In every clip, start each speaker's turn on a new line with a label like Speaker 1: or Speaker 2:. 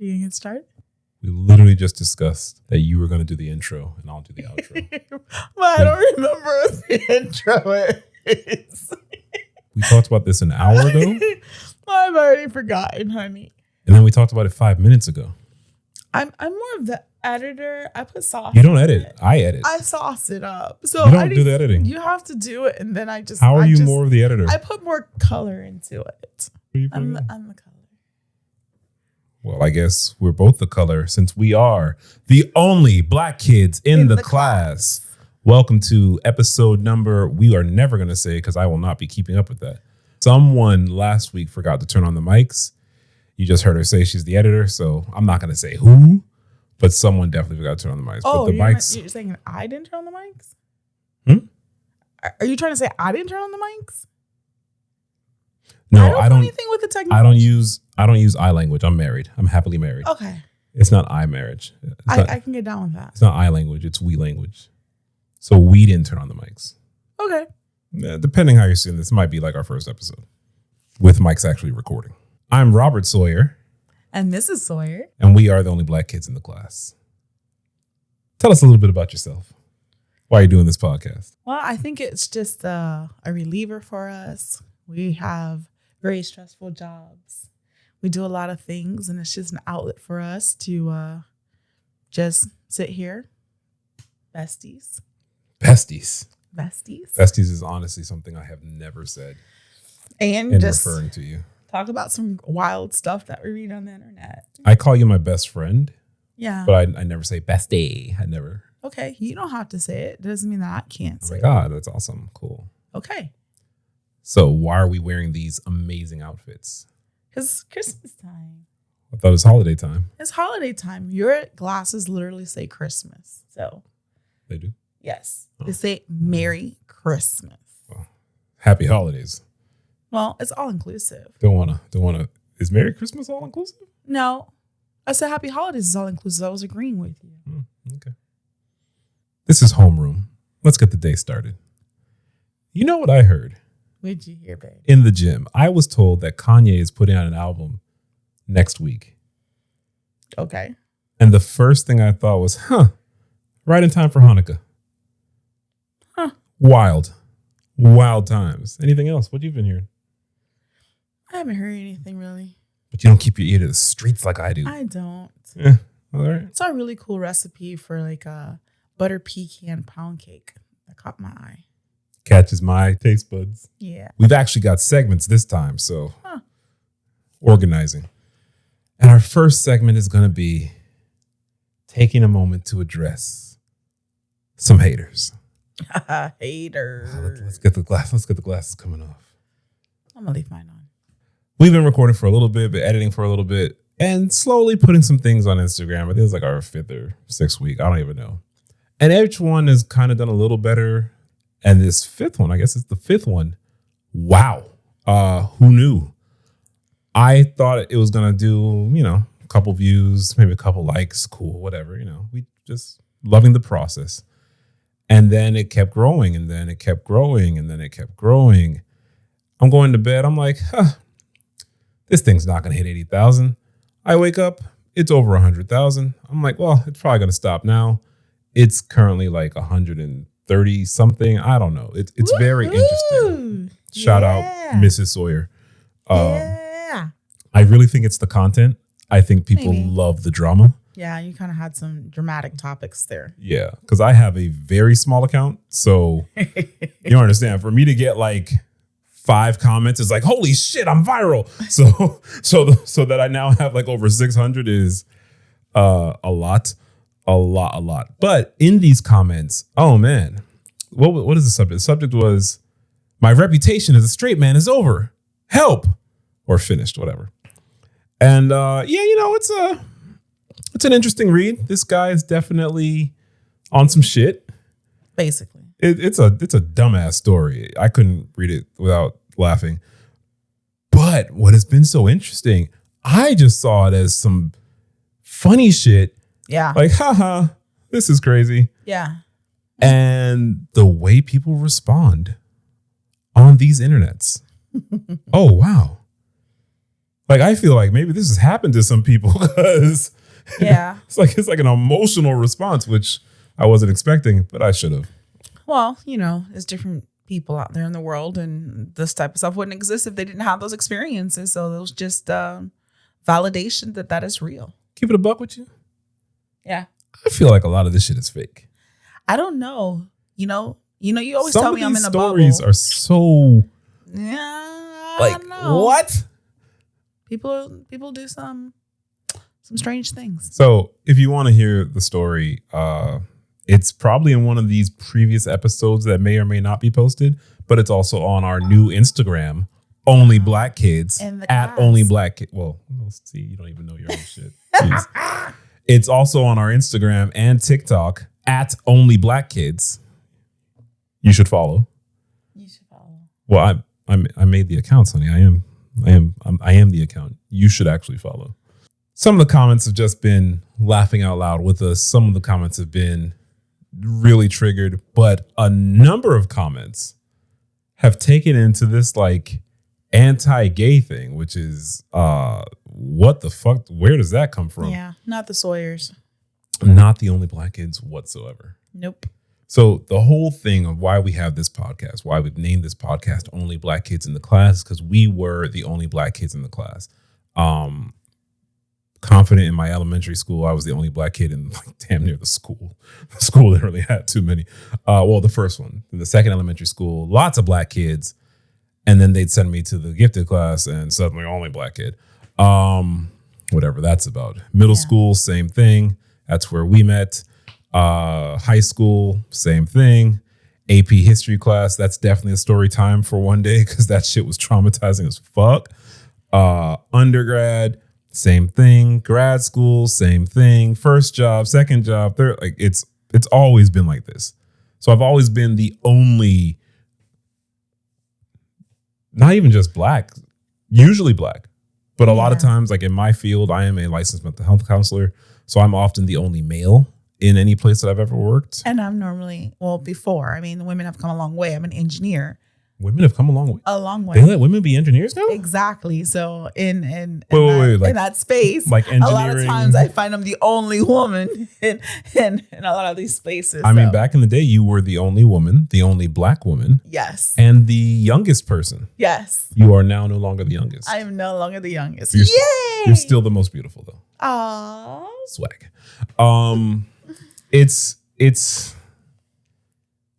Speaker 1: you going to get started?
Speaker 2: We literally just discussed that you were going to do the intro and I'll do the outro.
Speaker 1: Well, I don't remember what the intro is.
Speaker 2: We talked about this an hour ago.
Speaker 1: Well, I've already forgotten, honey.
Speaker 2: And then we talked about it 5 minutes ago.
Speaker 1: I'm more of the editor. I put sauce.
Speaker 2: You don't edit. I edit.
Speaker 1: I sauce it up. So
Speaker 2: you don't do the editing.
Speaker 1: You have to do it, and then I just.
Speaker 2: How are you more of the editor?
Speaker 1: I put more color into it. I'm the color.
Speaker 2: Well, I guess we're both the color since we are the only black kids in the class. Welcome to episode number, we are never going to say because I will not be keeping up with that. Someone last week forgot to turn on the mics. You just heard her say she's the editor, so I'm not going to say who, but someone definitely forgot to turn on the mics.
Speaker 1: Oh,
Speaker 2: but the mics.
Speaker 1: You're saying I didn't turn on the mics?
Speaker 2: Hmm?
Speaker 1: Are you trying to say I didn't turn on the mics?
Speaker 2: No,
Speaker 1: I don't do anything with the technology.
Speaker 2: I don't use I language. I'm married. I'm happily married.
Speaker 1: Okay.
Speaker 2: It's not I marriage.
Speaker 1: I can get down with that.
Speaker 2: It's not I language. It's we language. So we didn't turn on the mics.
Speaker 1: Okay.
Speaker 2: Depending how you're seeing this, might be like our first episode with mics actually recording. I'm Robert Sawyer.
Speaker 1: And this is Sawyer.
Speaker 2: And we are the only black kids in the class. Tell us a little bit about yourself. Why are you doing this podcast?
Speaker 1: Well, I think it's just a reliever for us. We have very stressful jobs. We do a lot of things, and it's just an outlet for us to just sit here. Besties.
Speaker 2: Besties.
Speaker 1: Besties.
Speaker 2: Besties is honestly something I have never said.
Speaker 1: And
Speaker 2: in
Speaker 1: just
Speaker 2: referring to you.
Speaker 1: Talk about some wild stuff that we read on the internet.
Speaker 2: I call you my best friend.
Speaker 1: Yeah.
Speaker 2: But I never say bestie. I never.
Speaker 1: Okay. You don't have to say it. It doesn't mean that I can't say
Speaker 2: it. Oh my God, that's awesome. Cool.
Speaker 1: Okay.
Speaker 2: So why are we wearing these amazing outfits?
Speaker 1: Because it's Christmas time.
Speaker 2: I thought it was holiday time.
Speaker 1: It's holiday time. Your glasses literally say Christmas. So
Speaker 2: they do?
Speaker 1: Yes. They say Merry Christmas.
Speaker 2: Well, happy holidays.
Speaker 1: Well, it's all inclusive.
Speaker 2: Don't wanna. Is Merry Christmas all inclusive?
Speaker 1: No. I said happy holidays is all inclusive. I was agreeing with you.
Speaker 2: Okay. This is Homeroom. Let's get the day started. You know what I heard?
Speaker 1: What'd you hear, babe?
Speaker 2: In the gym. I was told that Kanye is putting out an album next week.
Speaker 1: Okay.
Speaker 2: And the first thing I thought was, right in time for Hanukkah.
Speaker 1: Huh.
Speaker 2: Wild times. Anything else? What you've been hearing?
Speaker 1: I haven't heard anything really.
Speaker 2: But you don't keep your ear to the streets like I do.
Speaker 1: I don't.
Speaker 2: Yeah. All right.
Speaker 1: It's a really cool recipe for like a butter pecan pound cake that caught my eye.
Speaker 2: Catches my taste buds.
Speaker 1: Yeah.
Speaker 2: We've actually got segments this time, so organizing. And our first segment is going to be taking a moment to address some haters.
Speaker 1: Haters.
Speaker 2: Let's get the glasses coming off.
Speaker 1: I'm gonna leave mine on.
Speaker 2: We've been recording for a little bit, but editing for a little bit, and slowly putting some things on Instagram. I think it's like our 5th or 6th week. I don't even know. And each one has kind of done a little better. And this 5th one, I guess it's the 5th one. Wow. Who knew? I thought it was going to do, a couple views, maybe a couple likes, cool, whatever. We just loving the process. And then it kept growing, and then it kept growing, and then it kept growing. I'm going to bed. I'm like, this thing's not going to hit 80,000. I wake up, it's over 100,000. I'm like, well, it's probably going to stop now. It's currently like 130 something. I don't know. It's
Speaker 1: Woo-hoo!
Speaker 2: very interesting. Shout out Mrs. Sawyer.
Speaker 1: Yeah.
Speaker 2: I really think it's the content. I think people love the drama.
Speaker 1: Yeah, you kind of had some dramatic topics there.
Speaker 2: Yeah, because I have a very small account. So you don't understand. For me to get like 5 comments is like, holy shit, I'm viral. So that I now have like over 600 is a lot. But in these comments, oh man, what is the subject? The subject was, my reputation as a straight man is over. Help. Or finished, whatever. And it's an interesting read. This guy is definitely on some shit.
Speaker 1: Basically.
Speaker 2: It's a dumbass story. I couldn't read it without laughing. But what has been so interesting, I just saw it as some funny shit.
Speaker 1: Yeah.
Speaker 2: Like, haha, this is crazy.
Speaker 1: Yeah.
Speaker 2: And the way people respond on these internets. Oh, wow. Like, I feel like maybe this has happened to some people because
Speaker 1: Yeah.
Speaker 2: it's like an emotional response, which I wasn't expecting, but I should have.
Speaker 1: Well, there's different people out there in the world, and this type of stuff wouldn't exist if they didn't have those experiences. So it was just validation that is real.
Speaker 2: Keep it a buck with you.
Speaker 1: Yeah.
Speaker 2: I feel like a lot of this shit is fake.
Speaker 1: I don't know. You always
Speaker 2: Some
Speaker 1: tell
Speaker 2: of
Speaker 1: me I'm
Speaker 2: these
Speaker 1: in a
Speaker 2: stories
Speaker 1: bubble.
Speaker 2: are so
Speaker 1: Yeah. I
Speaker 2: like,
Speaker 1: don't know.
Speaker 2: what?
Speaker 1: People do some strange things.
Speaker 2: So if you want to hear the story, it's probably in one of these previous episodes that may or may not be posted, but it's also on our new Instagram, Only Black Kids,
Speaker 1: In the
Speaker 2: at
Speaker 1: class.
Speaker 2: Only Black Kids. Well, see, you don't even know your own shit. Jeez. It's also on our Instagram and TikTok at Only Black Kids. You should follow.
Speaker 1: You should follow.
Speaker 2: Well, I made the accounts, honey. I am the account. You should actually follow. Some of the comments have just been laughing out loud with us. Some of the comments have been really triggered, but a number of comments have taken into this like anti-gay thing, which is what the fuck? Where does that come from?
Speaker 1: Yeah, not the Sawyers.
Speaker 2: Not the Only Black Kids whatsoever.
Speaker 1: Nope.
Speaker 2: So the whole thing of why we have this podcast, why we've named this podcast Only Black Kids in the Class, because we were the only black kids in the class. Confident in my elementary school, I was the only black kid in like damn near the school. The school literally had too many. Well, the first one. In the second elementary school, lots of black kids. And then they'd send me to the gifted class and suddenly only black kid. Whatever that's about. Middle school, same thing. That's where we met. High school, same thing. AP history class, that's definitely a story time for one day because that shit was traumatizing as fuck. Undergrad, same thing. Grad school, same thing. First job, second job, third. Like it's always been like this. So I've always been the only, not even just black, usually black, but a lot of times, like in my field, I am a licensed mental health counselor, so I'm often the only male in any place that I've ever worked.
Speaker 1: And I'm normally, before. I mean, the women have come a long way. I'm an engineer.
Speaker 2: Women have come a long way.
Speaker 1: A long way.
Speaker 2: They let women be engineers now?
Speaker 1: Exactly. So in
Speaker 2: Wait, like,
Speaker 1: in that space,
Speaker 2: like
Speaker 1: a lot of
Speaker 2: engineering-
Speaker 1: times I find I'm the only woman in a lot of these spaces.
Speaker 2: I mean, back in the day, you were the only woman, the only black woman,
Speaker 1: Yes.
Speaker 2: and the youngest person.
Speaker 1: Yes.
Speaker 2: You are now no longer the youngest.
Speaker 1: I am no longer the youngest.
Speaker 2: You're
Speaker 1: Yay!
Speaker 2: You're still the most beautiful, though.
Speaker 1: Aww.
Speaker 2: Swag. It's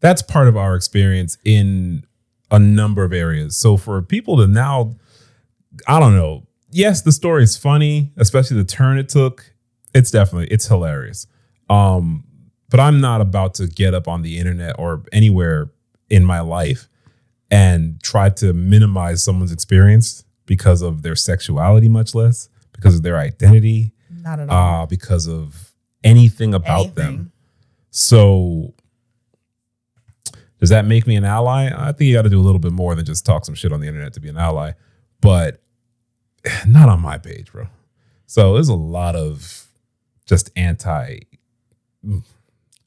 Speaker 2: that's part of our experience in a number of areas. So for people to now, I don't know. Yes, the story is funny, especially the turn it took. It's hilarious. But I'm not about to get up on the internet or anywhere in my life and try to minimize someone's experience because of their sexuality, much less because of their identity.
Speaker 1: Not at all.
Speaker 2: Because of anything about them. So does that make me an ally? I think you got to do a little bit more than just talk some shit on the internet to be an ally, but not on my page, bro. So there's a lot of just anti.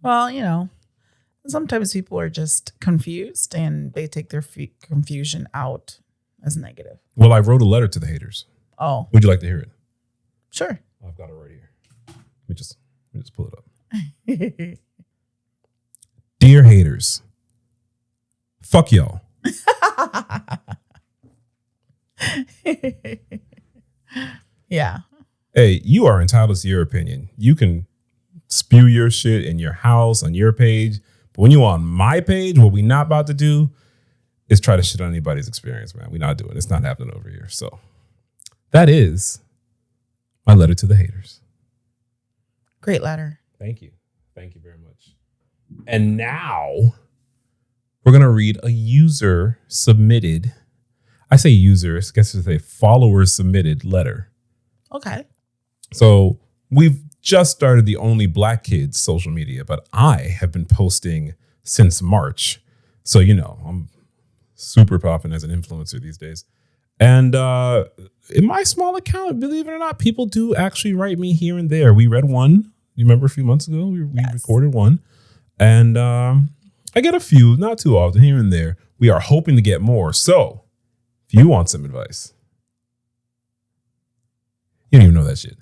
Speaker 1: Well, sometimes people are just confused and they take their confusion out as negative.
Speaker 2: Well, I wrote a letter to the haters.
Speaker 1: Oh,
Speaker 2: Would you like to hear it?
Speaker 1: sure.
Speaker 2: I've got it right here. Let me just pull it up. Dear haters, fuck y'all.
Speaker 1: Yeah.
Speaker 2: Hey, you are entitled to your opinion. You can spew your shit in your house, on your page. But when you on my page, what we not about to do is try to shit on anybody's experience, man. We not doing it. It's not happening over here. So that is my letter to the haters.
Speaker 1: Great letter.
Speaker 2: Thank you. Thank you very much. And now we're going to read a user submitted. I say user, I guess it's a follower submitted letter.
Speaker 1: Okay.
Speaker 2: So we've just started the Only Black Kids social media, but I have been posting since March. So, I'm super popping as an influencer these days. And in my small account, believe it or not, people do actually write me here and there. We read one. You remember a few months ago? We recorded one. And I get a few, not too often, here and there. We are hoping to get more. So if you want some advice, You don't even know that shit.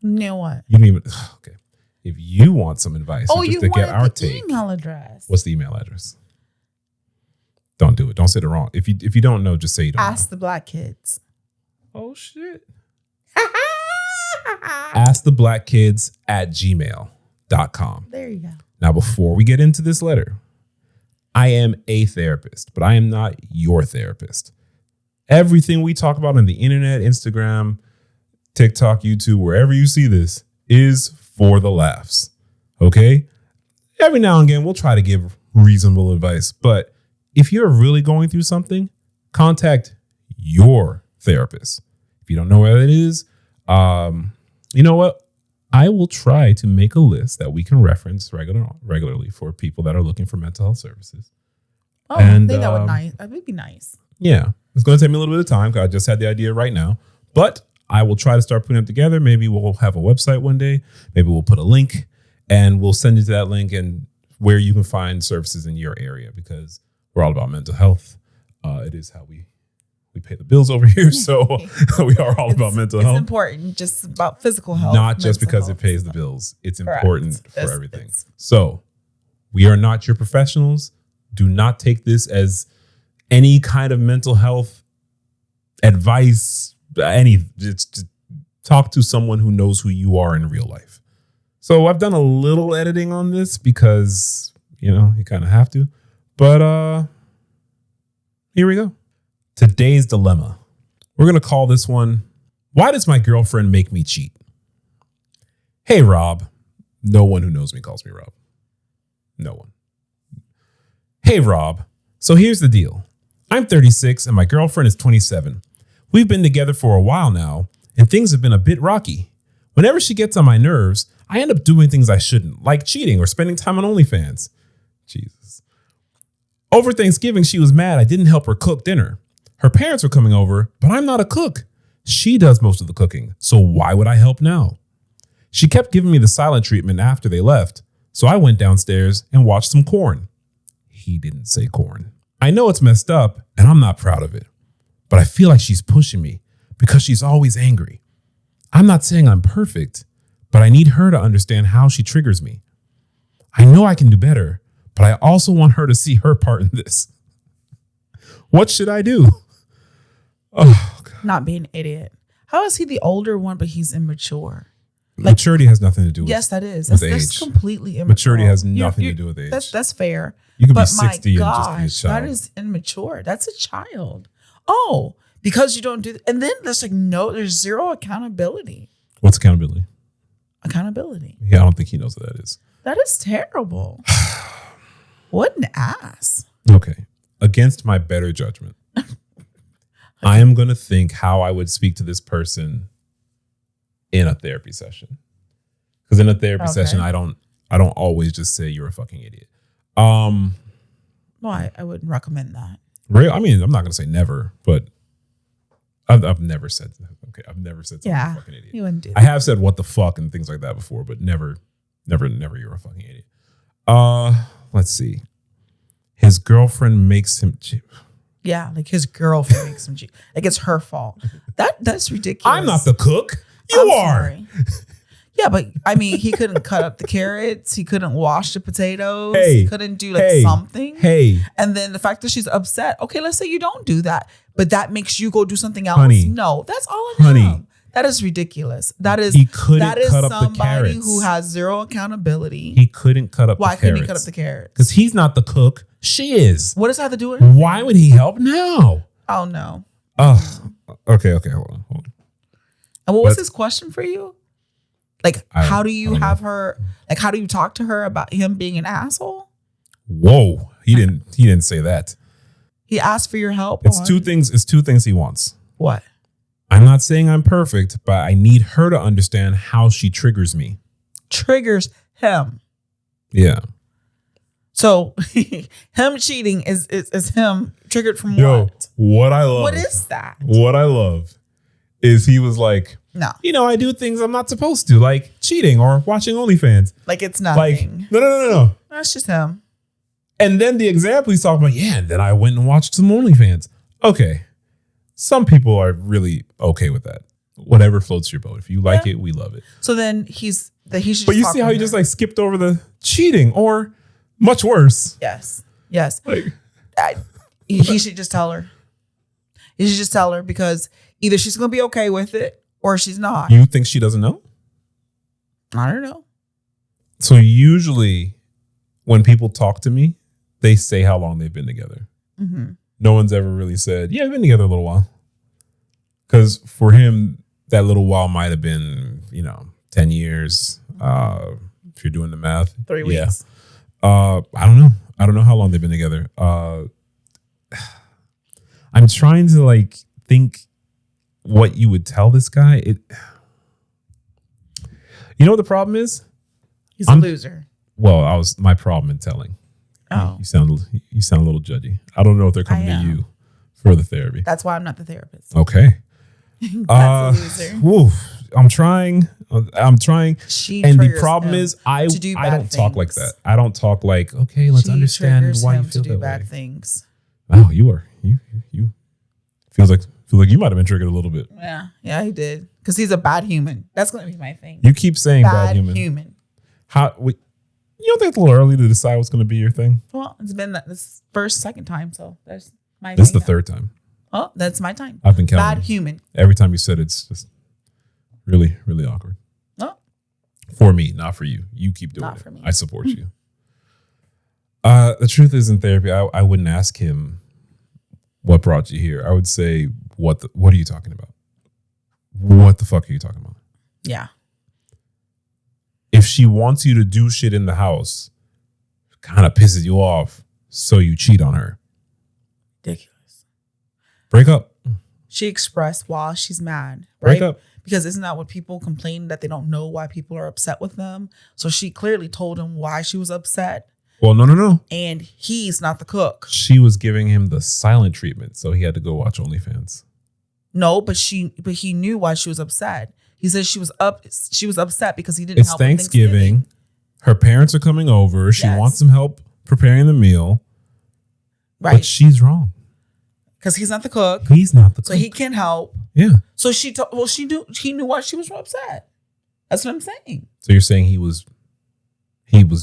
Speaker 1: You know what?
Speaker 2: You don't even. Okay. If you want some advice,
Speaker 1: Oh,
Speaker 2: just
Speaker 1: you
Speaker 2: to get
Speaker 1: wanted
Speaker 2: our
Speaker 1: the
Speaker 2: take,
Speaker 1: email address.
Speaker 2: what's the email address? Don't do it. Don't say it wrong. If you don't know, just say you don't
Speaker 1: Ask
Speaker 2: know.
Speaker 1: the Black Kids.
Speaker 2: Oh, shit. asktheblackkids@gmail.com.
Speaker 1: There you go.
Speaker 2: Now, before we get into this letter, I am a therapist, but I am not your therapist. Everything we talk about on the internet, Instagram, TikTok, YouTube, wherever you see this, is for the laughs. Okay? Every now and again, we'll try to give reasonable advice, but if you're really going through something, contact your therapist. If you don't know where that is, you know what? I will try to make a list that we can reference regularly for people that are looking for mental health services.
Speaker 1: Oh, I think that would be nice.
Speaker 2: Yeah. It's going to take me a little bit of time because I just had the idea right now. But I will try to start putting it together. Maybe we'll have a website one day. Maybe we'll put a link and we'll send you to that link and where you can find services in your area because we're all about mental health. It is how we pay the bills over here. So we are all about mental health.
Speaker 1: It's important, just about physical health.
Speaker 2: Not just because it pays the bills. It's
Speaker 1: Correct.
Speaker 2: important for everything. So we are not your professionals. Do not take this as any kind of mental health advice. Just talk to someone who knows who you are in real life. So I've done a little editing on this because, you kind of have to. But here we go. Today's dilemma. We're going to call this one, Why Does My Girlfriend Make Me Cheat? Hey, Rob. No one who knows me calls me Rob. No one. Hey, Rob. So here's the deal. I'm 36 and my girlfriend is 27. We've been together for a while now and things have been a bit rocky. Whenever she gets on my nerves, I end up doing things I shouldn't, like cheating or spending time on OnlyFans. Jesus. Over Thanksgiving, she was mad I didn't help her cook dinner. Her parents were coming over, but I'm not a cook. She does most of the cooking, so why would I help now? She kept giving me the silent treatment after they left, so I went downstairs and watched some corn. He didn't say corn. I know it's messed up, and I'm not proud of it, but I feel like she's pushing me because she's always angry. I'm not saying I'm perfect, but I need her to understand how she triggers me. I know I can do better, but I also want her to see her part in this. What should I do? Oh, God.
Speaker 1: Not being an idiot. How is he the older one, but he's immature?
Speaker 2: Maturity has nothing to do with
Speaker 1: Yes, that is.
Speaker 2: with
Speaker 1: That's
Speaker 2: age.
Speaker 1: Completely immature.
Speaker 2: Maturity has nothing to do with age.
Speaker 1: That's fair.
Speaker 2: You can be
Speaker 1: but
Speaker 2: 60
Speaker 1: my
Speaker 2: and just be a
Speaker 1: gosh,
Speaker 2: child.
Speaker 1: that is immature. That's a child. Oh, because you don't do that. And then there's there's zero accountability.
Speaker 2: What's accountability?
Speaker 1: Accountability.
Speaker 2: Yeah, I don't think he knows what that is.
Speaker 1: That is terrible. What an ass.
Speaker 2: Okay. Against my better judgment, I am going to think how I would speak to this person in a therapy session. Because in a therapy session, I don't always just say you're a fucking idiot.
Speaker 1: No, I wouldn't recommend that.
Speaker 2: Real, I mean, I'm not going to say never, but I've never said, okay, I've never said you're a fucking idiot.
Speaker 1: You wouldn't do that.
Speaker 2: I have said what the fuck and things like that before, but never you're a fucking idiot. Let's see. His girlfriend makes him cheat.
Speaker 1: Yeah, like his girlfriend makes him cheat. Like it's her fault. That's ridiculous.
Speaker 2: I'm not the cook. You are.
Speaker 1: Sorry. Yeah, but I mean, he couldn't cut up the carrots. He couldn't wash the potatoes.
Speaker 2: Hey,
Speaker 1: he couldn't do something.
Speaker 2: Hey.
Speaker 1: And then the fact that she's upset. Okay, let's say you don't do that, but that makes you go do something else.
Speaker 2: Honey.
Speaker 1: No, that's all on
Speaker 2: Honey.
Speaker 1: him. That is ridiculous.
Speaker 2: He couldn't cut up the
Speaker 1: somebody
Speaker 2: carrots.
Speaker 1: who has zero accountability.
Speaker 2: He couldn't cut up
Speaker 1: Why
Speaker 2: the carrots.
Speaker 1: couldn't he cut up the carrots?
Speaker 2: Because he's not the cook. She is.
Speaker 1: What does that have to do with it?
Speaker 2: Why would he help now?
Speaker 1: Oh, no.
Speaker 2: Oh, okay. Hold on.
Speaker 1: And what was his question for you? Like, how do you have
Speaker 2: know.
Speaker 1: her, like, how do you talk to her about him being an asshole?
Speaker 2: Whoa. He didn't say that.
Speaker 1: He asked for your help.
Speaker 2: It's two things he wants.
Speaker 1: What?
Speaker 2: I'm not saying I'm perfect, but I need her to understand how she triggers me.
Speaker 1: Triggers him.
Speaker 2: Yeah.
Speaker 1: So him cheating is him triggered from what?
Speaker 2: What I love.
Speaker 1: What is that?
Speaker 2: What I love is he was like,
Speaker 1: No.
Speaker 2: I do things I'm not supposed to, like cheating or watching OnlyFans.
Speaker 1: Like it's
Speaker 2: Like,
Speaker 1: nothing.
Speaker 2: no.
Speaker 1: That's just him.
Speaker 2: And then the example he's talking about, and then I went and watched some OnlyFans. Okay. Some people are really okay with that. whatever floats your boat. If you like it, we love it.
Speaker 1: So then he should.
Speaker 2: But you see how he just like skipped over the cheating, or much worse.
Speaker 1: Yes.
Speaker 2: Like
Speaker 1: He should just tell her. He should just tell her, because either she's gonna be okay with it or she's not.
Speaker 2: You think she doesn't know?
Speaker 1: I don't know.
Speaker 2: So usually, when people talk to me, they say how long they've been together.
Speaker 1: Mm-hmm.
Speaker 2: No one's ever really said, "Yeah, we've been together a little while." Because for him, that little while might have been, 10 years. If you're doing the math,
Speaker 1: 3 weeks.
Speaker 2: I don't know. I don't know how long they've been together. I'm trying to like think what you would tell this guy. You know what the problem is?
Speaker 1: He's a loser.
Speaker 2: Well, my problem in telling.
Speaker 1: Oh,
Speaker 2: You sound a little judgy. I don't know if they're coming to you for the therapy.
Speaker 1: That's why I'm not the therapist.
Speaker 2: Okay.
Speaker 1: That's a loser.
Speaker 2: Woof. I'm trying.
Speaker 1: She
Speaker 2: And the
Speaker 1: triggers
Speaker 2: problem
Speaker 1: him
Speaker 2: is, I
Speaker 1: to do
Speaker 2: don't
Speaker 1: bad
Speaker 2: talk like
Speaker 1: things.
Speaker 2: that. I don't talk like, okay, let's
Speaker 1: She
Speaker 2: understand
Speaker 1: triggers
Speaker 2: why
Speaker 1: him
Speaker 2: you feel
Speaker 1: to do
Speaker 2: that
Speaker 1: bad
Speaker 2: way.
Speaker 1: things.
Speaker 2: Oh, you feels like you might have been triggered a little bit.
Speaker 1: Yeah, he did. Because he's a bad human. That's going to be my thing.
Speaker 2: You keep saying bad human. You don't think it's a little early to decide what's going to be your thing?
Speaker 1: Well, it's been this second time, so that's my
Speaker 2: This is
Speaker 1: thing
Speaker 2: the third time.
Speaker 1: Oh, that's my time.
Speaker 2: I've been counting.
Speaker 1: Bad human.
Speaker 2: Every time you said it's just really, really awkward.
Speaker 1: No.
Speaker 2: For me, not for you. You keep doing
Speaker 1: Not
Speaker 2: it.
Speaker 1: for me.
Speaker 2: I support you. The truth is, in therapy, I wouldn't ask him what brought you here. I would say, what are you talking about? What the fuck are you talking about?
Speaker 1: Yeah.
Speaker 2: If she wants you to do shit in the house, kind of pisses you off, so you cheat on her.
Speaker 1: Ridiculous.
Speaker 2: Break up.
Speaker 1: She expressed while she's mad.
Speaker 2: Break
Speaker 1: right?
Speaker 2: up.
Speaker 1: Because isn't that what people complain, that they don't know why people are upset with them? So she clearly told him why she was upset.
Speaker 2: Well, no.
Speaker 1: And he's not the cook.
Speaker 2: She was giving him the silent treatment, so he had to go watch OnlyFans.
Speaker 1: No, but he knew why she was upset. He said she was upset because he didn't
Speaker 2: It's
Speaker 1: help with
Speaker 2: Thanksgiving. Her parents are coming over. She
Speaker 1: Yes.
Speaker 2: wants some help preparing the meal.
Speaker 1: Right.
Speaker 2: But she's wrong.
Speaker 1: Because he's not the cook.
Speaker 2: He's not the cook.
Speaker 1: So he can't help.
Speaker 2: Yeah.
Speaker 1: So he knew why she was upset. That's what I'm saying.
Speaker 2: So you're saying he was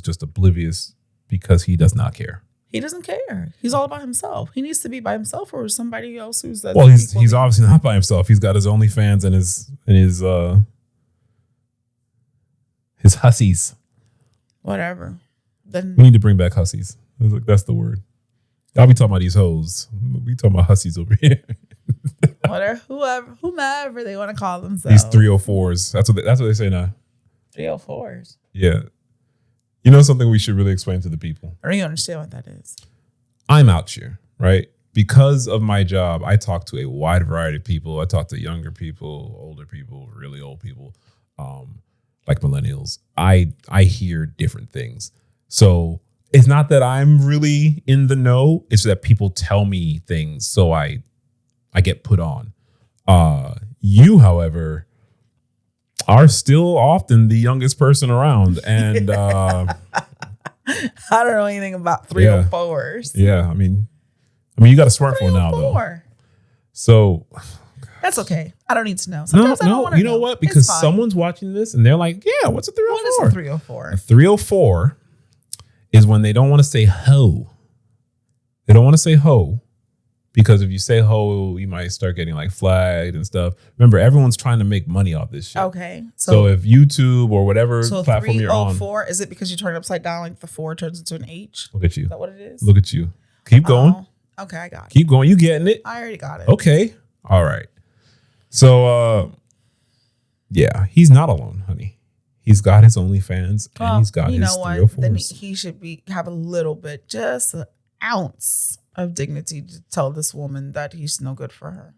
Speaker 2: just oblivious because he does not care.
Speaker 1: He doesn't care. He's all about himself. He needs to be by himself or somebody else who's
Speaker 2: Well, he's obviously not by himself. He's got his OnlyFans and his hussies.
Speaker 1: whatever. Then
Speaker 2: We need to bring back hussies. That's the word. I'll be talking about these hoes. We talking about hussies over here.
Speaker 1: whomever they want to call themselves.
Speaker 2: These 304s. That's what they say now.
Speaker 1: 304s.
Speaker 2: Yeah. You know something we should really explain to the people?
Speaker 1: I don't even understand what that is.
Speaker 2: I'm out here, right? Because of my job, I talk to a wide variety of people. I talk to younger people, older people, really old people, like millennials. I hear different things. So it's not that I'm really in the know. It's that people tell me things, so I get put on. You, however, are still often the youngest person around, and
Speaker 1: I don't know anything about 304s.
Speaker 2: yeah. I mean, you got a smartphone now, though. So
Speaker 1: that's okay. I don't need to know. Sometimes I don't want to
Speaker 2: you know what? Because someone's watching this and they're like, "Yeah, what's a 304?"
Speaker 1: What is a 304?
Speaker 2: A 304 is when they don't want to say hoe. They don't want to say hoe. Because if you say ho, you might start getting like flagged and stuff. Remember, everyone's trying to make money off this shit.
Speaker 1: Okay.
Speaker 2: So if YouTube or whatever platform you're on.
Speaker 1: 304, is it because you turn it upside down, like the 4 turns into an H?
Speaker 2: Look at you.
Speaker 1: Is that what it is?
Speaker 2: Look at you. Keep going.
Speaker 1: Oh, okay, I got it.
Speaker 2: Keep going. You getting it?
Speaker 1: I already got it.
Speaker 2: Okay. All right. So, yeah, he's not alone, honey. He's got his OnlyFans and he's got his 304s.
Speaker 1: Then he should have a little bit, just an ounce of dignity to tell this woman that he's no good for her.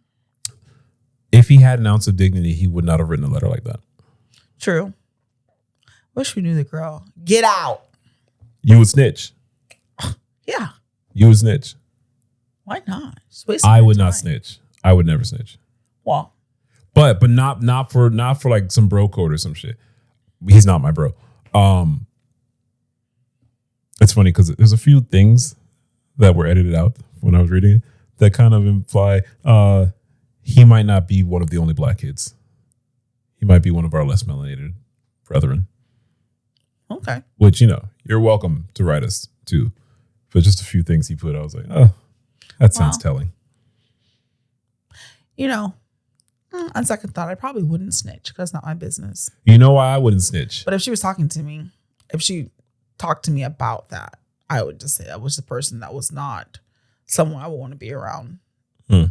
Speaker 2: If he had an ounce of dignity, he would not have written a letter like that.
Speaker 1: True. Wish we knew the girl. Get out.
Speaker 2: You would snitch.
Speaker 1: Yeah.
Speaker 2: You would snitch.
Speaker 1: Why not?
Speaker 2: I would not snitch. I would never snitch.
Speaker 1: Well,
Speaker 2: but not for like some bro code or some shit. He's not my bro. It's funny because there's a few things that were edited out when I was reading it that kind of imply he might not be one of the only black kids. He might be one of our less melanated brethren.
Speaker 1: Okay.
Speaker 2: Which, you're welcome to write us too. But just a few things he put, I was like, oh, that sounds telling.
Speaker 1: On second thought, I probably wouldn't snitch because it's not my business.
Speaker 2: You know why I wouldn't snitch?
Speaker 1: But if she was talking to me, if she talked to me about that, I would just say that was the person that was not someone I would want to be around.
Speaker 2: I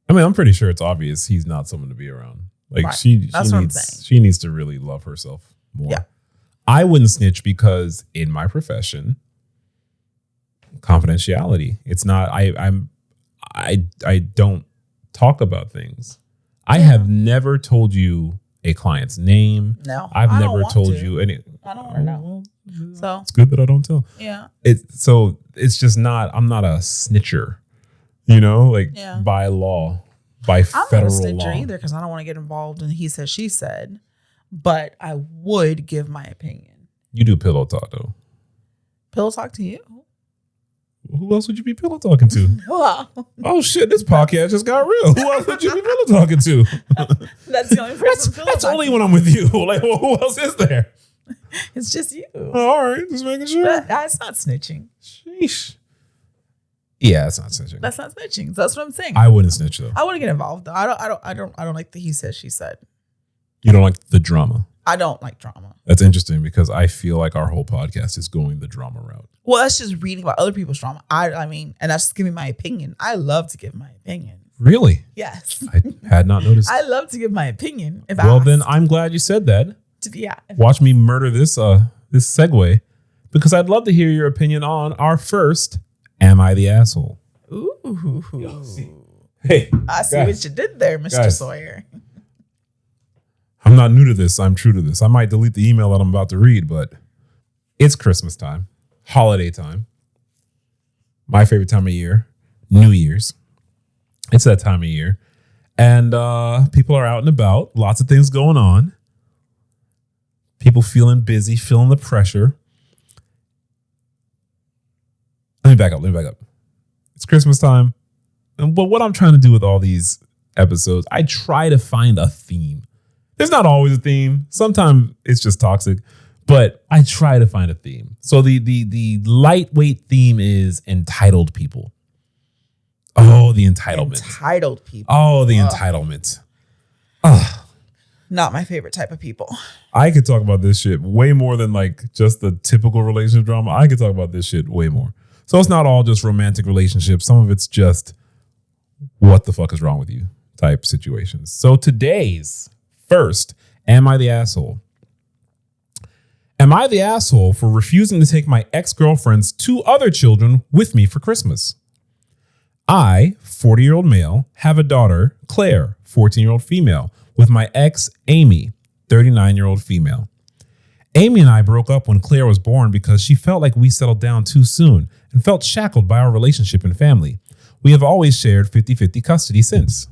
Speaker 2: mean, I'm pretty sure it's obvious he's not someone to be around. Like
Speaker 1: Right.
Speaker 2: she needs to really love herself more.
Speaker 1: Yeah.
Speaker 2: I wouldn't snitch because in my profession, confidentiality. It's not. I don't talk about things. I have never told you a client's name.
Speaker 1: No,
Speaker 2: I've
Speaker 1: I
Speaker 2: never
Speaker 1: don't
Speaker 2: told
Speaker 1: want to.
Speaker 2: you any.
Speaker 1: I don't want to know.
Speaker 2: Well,
Speaker 1: So
Speaker 2: it's good that I don't tell.
Speaker 1: yeah,
Speaker 2: It's just not. I'm not a snitcher. By law, by
Speaker 1: I'm
Speaker 2: federal
Speaker 1: not a snitcher
Speaker 2: law.
Speaker 1: either because I don't want to get involved in he said she said. But I would give my opinion.
Speaker 2: You do pillow talk though.
Speaker 1: Pillow talk to you.
Speaker 2: Who else would you be pillow talking to?
Speaker 1: Wow.
Speaker 2: Oh shit! This podcast just got real. Who else would you be pillow talking to?
Speaker 1: That's the only person.
Speaker 2: That's only when I'm with you. Like, who else is there?
Speaker 1: It's just you.
Speaker 2: All right, just making sure.
Speaker 1: But that's not snitching.
Speaker 2: Sheesh. Yeah, that's not snitching.
Speaker 1: That's not snitching. So that's what I'm saying.
Speaker 2: I wouldn't snitch though.
Speaker 1: I wouldn't get involved though. I don't like the he said she said.
Speaker 2: You don't like the drama.
Speaker 1: I don't like drama.
Speaker 2: That's interesting because I feel like our whole podcast is going the drama route.
Speaker 1: Well, that's just reading about other people's drama. I mean, and that's just giving my opinion. I love to give my opinion.
Speaker 2: Really?
Speaker 1: Yes.
Speaker 2: I had not noticed.
Speaker 1: I love to give my opinion.
Speaker 2: Well, then I'm glad you said that.
Speaker 1: Yeah.
Speaker 2: Watch me murder this segue because I'd love to hear your opinion on our first Am I the Asshole?
Speaker 1: Ooh.
Speaker 2: Hey.
Speaker 1: I see what you did there, Mr.
Speaker 2: Guys.
Speaker 1: Sawyer.
Speaker 2: I'm not new to this. I'm true to this. I might delete the email that I'm about to read, but it's Christmas time, holiday time, my favorite time of year, New Year's. It's that time of year. And people are out and about, lots of things going on. People feeling busy, feeling the pressure. Let me back up. It's Christmas time. But what I'm trying to do with all these episodes, I try to find a theme. There's not always a theme. Sometimes it's just toxic, but I try to find a theme. So the lightweight theme is entitled people. Oh, the entitlement.
Speaker 1: Entitled people.
Speaker 2: Oh, the entitlement.
Speaker 1: Not my favorite type of people.
Speaker 2: I could talk about this shit way more than like just the typical relationship drama. I could talk about this shit way more. So it's not all just romantic relationships. Some of it's just what the fuck is wrong with you type situations. So today's first, am I the asshole? Am I the asshole for refusing to take my ex-girlfriend's 2 other children with me for Christmas? I, 40-year-old male, have a daughter, Claire, 14-year-old female, with my ex, Amy, 39-year-old female. Amy and I broke up when Claire was born because she felt like we settled down too soon and felt shackled by our relationship and family. We have always shared 50-50 custody since.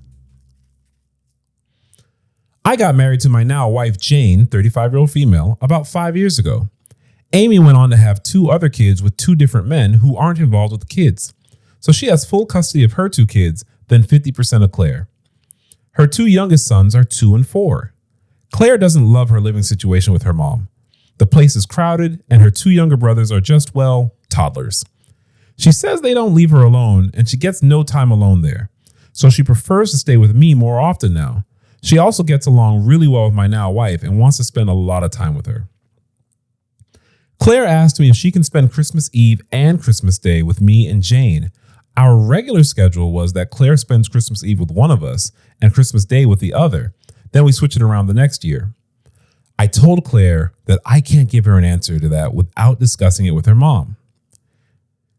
Speaker 2: I got married to my now wife, Jane, 35-year-old female, about 5 years ago. Amy went on to have 2 other kids with 2 different men who aren't involved with the kids. So she has full custody of her 2 kids, then 50% of Claire. Her 2 youngest sons are 2 and 4. Claire doesn't love her living situation with her mom. The place is crowded, and her 2 younger brothers are just, well, toddlers. She says they don't leave her alone, and she gets no time alone there. So she prefers to stay with me more often now. She also gets along really well with my now wife and wants to spend a lot of time with her. Claire asked me if she can spend Christmas Eve and Christmas Day with me and Jane. Our regular schedule was that Claire spends Christmas Eve with one of us and Christmas Day with the other. Then we switch it around the next year. I told Claire that I can't give her an answer to that without discussing it with her mom.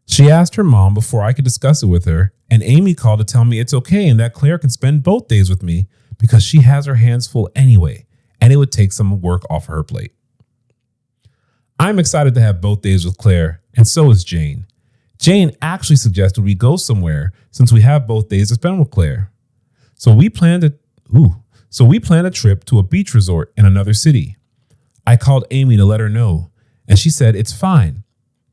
Speaker 2: She asked her mom before I could discuss it with her, and Amy called to tell me it's okay and that Claire can spend both days with me because she has her hands full anyway, and it would take some work off her plate. I'm excited to have both days with Claire, and so is Jane. Jane actually suggested we go somewhere since we have both days to spend with Claire. So we planned a trip to a beach resort in another city. I called Amy to let her know, and she said it's fine.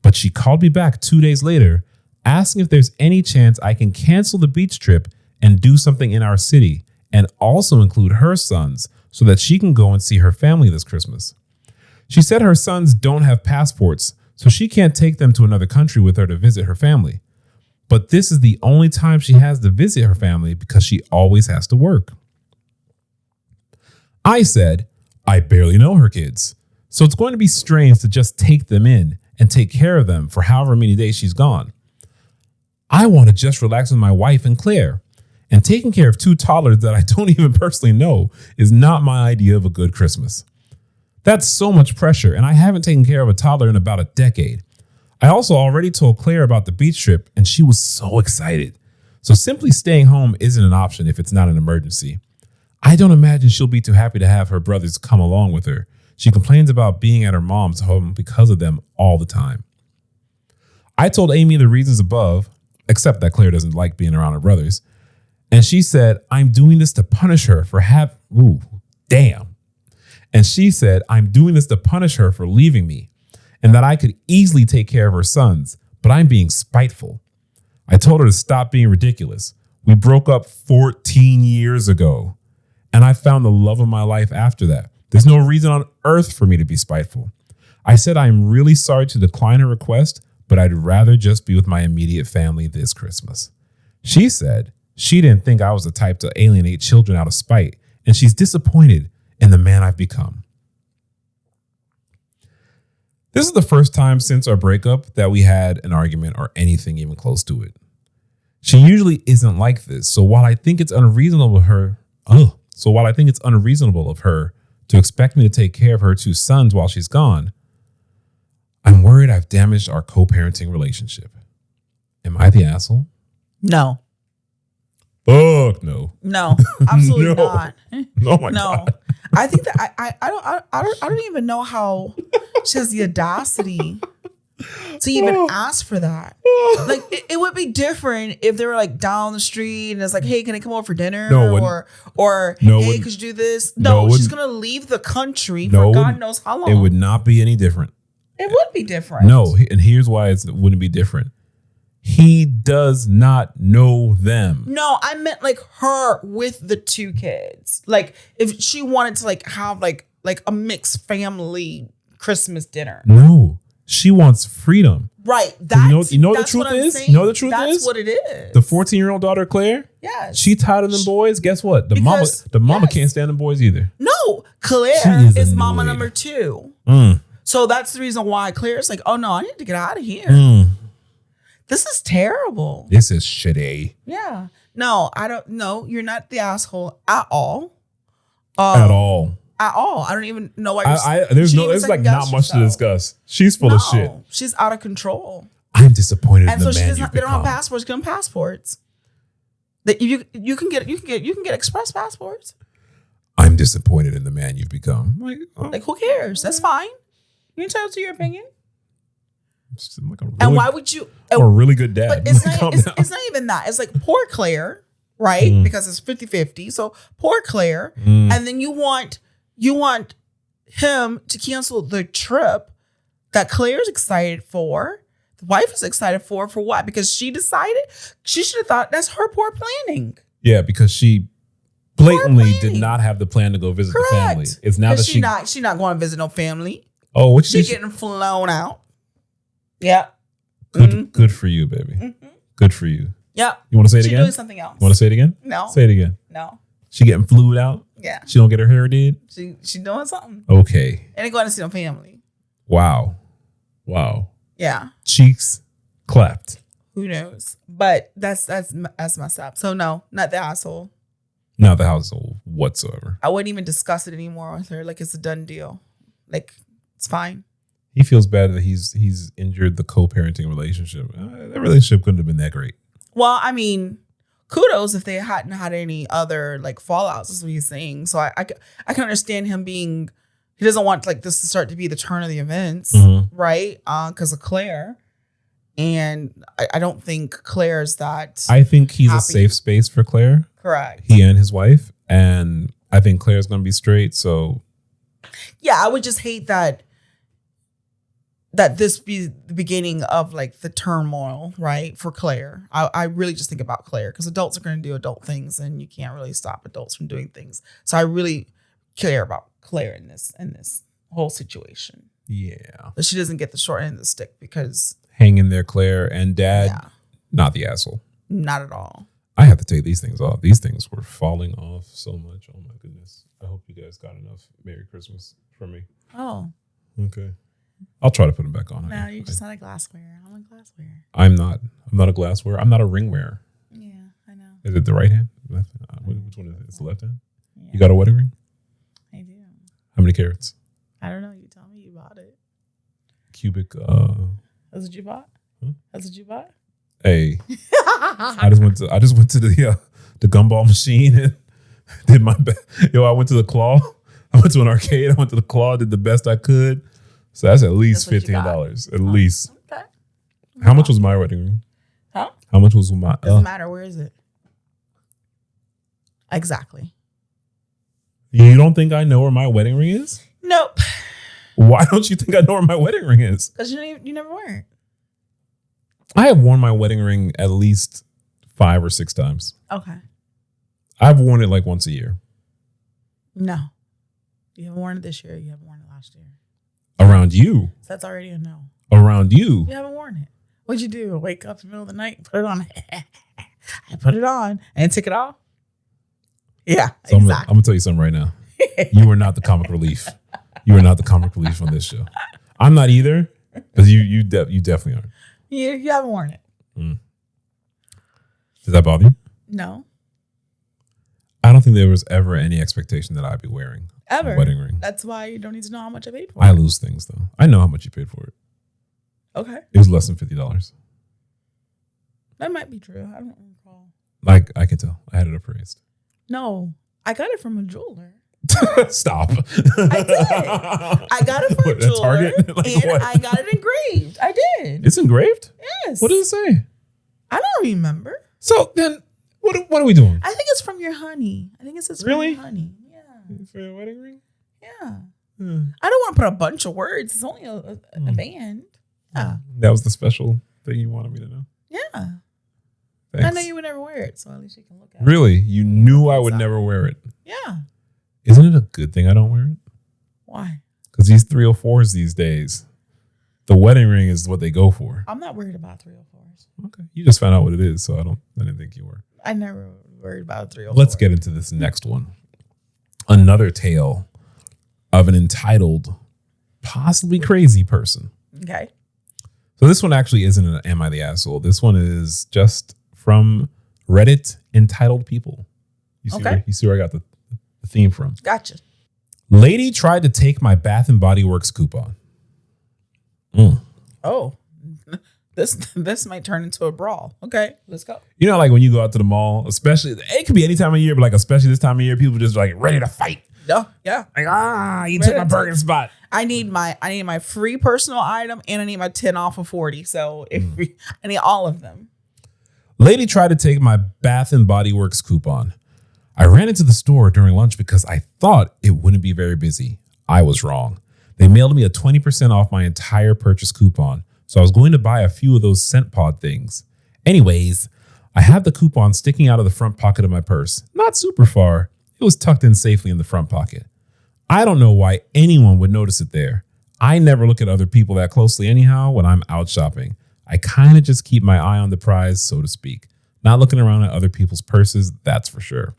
Speaker 2: But she called me back 2 days later, asking if there's any chance I can cancel the beach trip and do something in our city and also include her sons so that she can go and see her family this Christmas. She said her sons don't have passports, so she can't take them to another country with her to visit her family. But this is the only time she has to visit her family because she always has to work. I said, I barely know her kids, so it's going to be strange to just take them in and take care of them for however many days she's gone. I want to just relax with my wife and Claire, and taking care of 2 toddlers that I don't even personally know is not my idea of a good Christmas. That's so much pressure, and I haven't taken care of a toddler in about a decade. I also already told Claire about the beach trip, and she was so excited. So simply staying home isn't an option if it's not an emergency. I don't imagine she'll be too happy to have her brothers come along with her. She complains about being at her mom's home because of them all the time. I told Amy the reasons above, except that Claire doesn't like being around her brothers. And she said, I'm doing this to punish her for And she said, I'm doing this to punish her for leaving me, and that I could easily take care of her sons, but I'm being spiteful. I told her to stop being ridiculous. We broke up 14 years ago, and I found the love of my life after that. There's no reason on earth for me to be spiteful. I said I'm really sorry to decline her request, but I'd rather just be with my immediate family this Christmas. She said she didn't think I was the type to alienate children out of spite, and she's disappointed in the man I've become. This is the first time since our breakup that we had an argument or anything even close to it. She usually isn't like this, so while I think it's unreasonable of her to expect me to take care of her 2 sons while she's gone, I'm worried I've damaged our co-parenting relationship. Am I the asshole?
Speaker 1: No.
Speaker 2: Fuck no.
Speaker 1: No, absolutely
Speaker 2: No.
Speaker 1: not.
Speaker 2: Oh my God.
Speaker 1: I think that I don't even know how she has the audacity to even ask for that. Like it would be different if they were like down the street and it's like, hey, can I come over for dinner?
Speaker 2: No,
Speaker 1: or
Speaker 2: no,
Speaker 1: hey, could you do this?
Speaker 2: No,
Speaker 1: No, she's gonna leave the country
Speaker 2: No,
Speaker 1: for God knows how long.
Speaker 2: It would not be any different.
Speaker 1: It would be different.
Speaker 2: No, and here's why it wouldn't be different. He does not know them.
Speaker 1: No, I meant like her with the 2 kids. Like if she wanted to like have like a mixed family Christmas dinner.
Speaker 2: No, she wants freedom.
Speaker 1: Right.
Speaker 2: You know the truth is? You know the truth is?
Speaker 1: That's what it is.
Speaker 2: The 14-year-old daughter, Claire?
Speaker 1: Yes.
Speaker 2: She tired of them boys. Guess what? The mama can't stand them boys either.
Speaker 1: No, Claire
Speaker 2: She
Speaker 1: is
Speaker 2: annoyed.
Speaker 1: mama number 2. So that's the reason why Claire's like, oh no, I need to get out of here. This is terrible.
Speaker 2: This is shitty.
Speaker 1: Yeah. No, I don't know. You're not the asshole at all.
Speaker 2: At all.
Speaker 1: At all. I don't even know why you're
Speaker 2: There's like not much to discuss. She's full of shit.
Speaker 1: She's out of control.
Speaker 2: I'm disappointed
Speaker 1: And
Speaker 2: in
Speaker 1: so
Speaker 2: the
Speaker 1: she
Speaker 2: man
Speaker 1: doesn't
Speaker 2: you've
Speaker 1: they don't have
Speaker 2: become.
Speaker 1: passports, get them passports. That you can get express passports.
Speaker 2: I'm disappointed in the man you've become.
Speaker 1: Like who cares? That's fine. You're entitled to your opinion.
Speaker 2: Like really,
Speaker 1: And why would you?
Speaker 2: Or a really good dad.
Speaker 1: But it's not even that. It's like poor Claire, right? Because it's 50-50. So poor Claire. And then you want him to cancel the trip that Claire's excited for. The wife is excited for what? Because she decided she should have thought that's her poor planning.
Speaker 2: Yeah, because she blatantly did not have the plan to go visit the family. It's now that
Speaker 1: she's not going to visit no family.
Speaker 2: Oh, what
Speaker 1: she's getting flown out. Yeah.
Speaker 2: Good for you, baby. Good for you.
Speaker 1: Yeah.
Speaker 2: You want to say it
Speaker 1: She's
Speaker 2: again?
Speaker 1: doing something else.
Speaker 2: Want to say it again?
Speaker 1: No.
Speaker 2: Say it again.
Speaker 1: No.
Speaker 2: She getting flued out?
Speaker 1: Yeah.
Speaker 2: She don't get her hair did?
Speaker 1: She doing something.
Speaker 2: Okay.
Speaker 1: And ain't going to see no family.
Speaker 2: Wow.
Speaker 1: Yeah.
Speaker 2: Cheeks clapped.
Speaker 1: Who knows? But that's messed up. So no, not the asshole.
Speaker 2: Not the household whatsoever.
Speaker 1: I wouldn't even discuss it anymore with her. Like it's a done deal. Like it's fine.
Speaker 2: He feels bad that he's injured the co-parenting relationship. That relationship couldn't have been that great.
Speaker 1: Well, I mean, kudos if they hadn't had any other like fallouts, is what he's saying. So I can understand him being, he doesn't want like this to start to be the turn of the events, right? Because of Claire. And I don't think Claire's that.
Speaker 2: I think he's
Speaker 1: happy.
Speaker 2: A safe space for Claire.
Speaker 1: Correct.
Speaker 2: He and his wife. And I think Claire's going to be straight. So.
Speaker 1: Yeah, I would just hate that this be the beginning of like the turmoil, right? For Claire. I really just think about Claire because adults are going to do adult things and you can't really stop adults from doing things. So I really care about Claire in this whole situation.
Speaker 2: Yeah.
Speaker 1: But she doesn't get the short end of the stick because
Speaker 2: hang in there, Claire, and Dad, not the asshole.
Speaker 1: Not at all.
Speaker 2: I have to take these things off. These things were falling off so much. Oh my goodness. I hope you guys got enough Merry Christmas from me.
Speaker 1: Oh.
Speaker 2: Okay. I'll try to put them back on.
Speaker 1: No, you're just not a glassware. I'm a glassware.
Speaker 2: I'm not a glassware. I'm not a ring wearer.
Speaker 1: Yeah, I know.
Speaker 2: Is it the right hand? Left hand? Which one is it? It's the left hand? Yeah. You got a wedding ring?
Speaker 1: I do.
Speaker 2: How many carats?
Speaker 1: I don't know. You tell me. You bought it.
Speaker 2: Cubic.
Speaker 1: That's what you bought? Huh? That's what you bought?
Speaker 2: Hey. I just went to the gumball machine and did my best. I went to the claw. I went to an arcade. I went to the claw, did the best I could. So that's at least $15. At least. Okay. How much was my wedding ring?
Speaker 1: Huh?
Speaker 2: How much was my?
Speaker 1: Doesn't matter. Where is it? Exactly.
Speaker 2: You don't think I know where my wedding ring is?
Speaker 1: Nope.
Speaker 2: Why don't you think I know where my wedding ring is?
Speaker 1: Because you never wear it.
Speaker 2: I have worn my wedding ring at least 5 or 6 times.
Speaker 1: Okay.
Speaker 2: I've worn it like once a year.
Speaker 1: No. You haven't worn it this year. You haven't worn it last year.
Speaker 2: Around you.
Speaker 1: So that's already a no.
Speaker 2: Around you.
Speaker 1: You haven't worn it. What'd you do? Wake up in the middle of the night, put it on. I put it on and take it off. Yeah,
Speaker 2: so exactly. I'm gonna tell you something right now. You are not the comic relief. You are not the comic relief on this show. I'm not either, because you definitely aren't.
Speaker 1: You haven't worn it.
Speaker 2: Mm. Does that bother you?
Speaker 1: No.
Speaker 2: I don't think there was ever any expectation that I'd be wearing a wedding ring.
Speaker 1: That's why you don't need to know how much I paid for it.
Speaker 2: I lose things though. I know how much you paid for it.
Speaker 1: Okay.
Speaker 2: It was less than $50.
Speaker 1: That might be true. I don't recall.
Speaker 2: Like, I can tell. I had it appraised.
Speaker 1: No, I got it from a jeweler.
Speaker 2: Stop.
Speaker 1: I did. I got it from a jeweler. Target? Like, and what? I got it engraved. I did.
Speaker 2: It's engraved?
Speaker 1: Yes.
Speaker 2: What does it say?
Speaker 1: I don't remember.
Speaker 2: So then, what are we doing?
Speaker 1: I think it's from your honey. I think it says
Speaker 2: really?
Speaker 1: From your honey. Yeah.
Speaker 2: For your wedding ring?
Speaker 1: Yeah. I don't want to put a bunch of words. It's only a band. Yeah.
Speaker 2: That was the special thing you wanted me to know?
Speaker 1: Yeah.
Speaker 2: Thanks.
Speaker 1: I know you would never wear it, so at least you can look at it.
Speaker 2: Really? You knew I would never wear it?
Speaker 1: Yeah.
Speaker 2: Isn't it a good thing I don't wear it?
Speaker 1: Why?
Speaker 2: Because these 304s these days, the wedding ring is what they go for.
Speaker 1: I'm not worried about 304s.
Speaker 2: Okay. You just found out what it is, so I didn't think you were.
Speaker 1: I never worried about 304.
Speaker 2: Let's get into this next one. Another tale of an entitled, possibly crazy person.
Speaker 1: Okay.
Speaker 2: So this one actually isn't an Am I the Asshole? This one is just from Reddit, entitled people. You see where I got the theme from?
Speaker 1: Gotcha.
Speaker 2: Lady tried to take my Bath and Body Works coupon.
Speaker 1: Oh, this might turn into a brawl. Okay, let's go.
Speaker 2: You know, like when you go out to the mall, especially, it could be any time of year, but like especially this time of year, people just like ready to fight.
Speaker 1: Yeah.
Speaker 2: Like, you took my Birkin spot.
Speaker 1: I need my free personal item and I need my 10 off of 40. So I need all of them.
Speaker 2: Lady tried to take my Bath and Body Works coupon. I ran into the store during lunch because I thought it wouldn't be very busy. I was wrong. They mailed me a 20% off my entire purchase coupon. So I was going to buy a few of those scent pod things. Anyways, I have the coupon sticking out of the front pocket of my purse. Not super far. It was tucked in safely in the front pocket. I don't know why anyone would notice it there. I never look at other people that closely anyhow when I'm out shopping. I kind of just keep my eye on the prize, so to speak. Not looking around at other people's purses, that's for sure.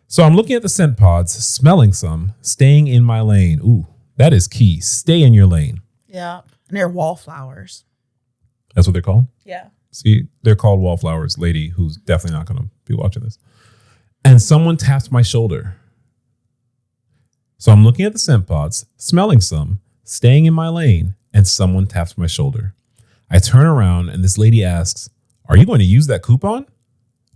Speaker 2: So I'm looking at the scent pods, smelling some, staying in my lane. Ooh, that is key. Stay in your lane.
Speaker 1: Yeah. And they're wallflowers.
Speaker 2: That's what they're called?
Speaker 1: Yeah.
Speaker 2: See, they're called wallflowers, lady who's definitely not going to be watching this. And someone tapped my shoulder. So I'm looking at the scent pods, smelling some, staying in my lane, and someone taps my shoulder. I turn around and this lady asks, "Are you going to use that coupon?"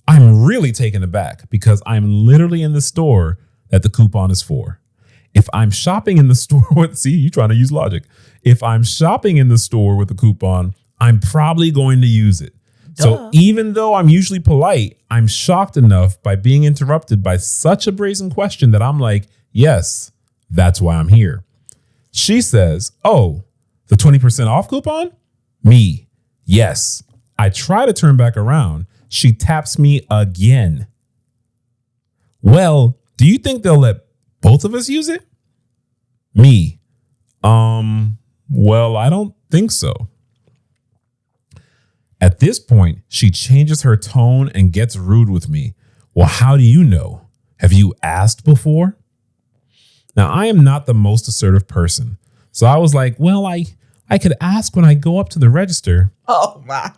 Speaker 2: I'm really taken aback because I'm literally in the store that the coupon is for. If I'm shopping in the store with, see, you're trying to use logic. If I'm shopping in the store with the coupon, I'm probably going to use it. Duh. So even though I'm usually polite, I'm shocked enough by being interrupted by such a brazen question that I'm like, yes, that's why I'm here. She says, "Oh, the 20% off coupon?" Me, yes. I try to turn back around. She taps me again. "Well, do you think they'll let Both of us use it? Me. Well, I don't think so. At this point, she changes her tone and gets rude with me. Well, how do you know? Have you asked before? Now, I am not the most assertive person. So I was like, well, I could ask when I go up to the register.
Speaker 1: Oh, my.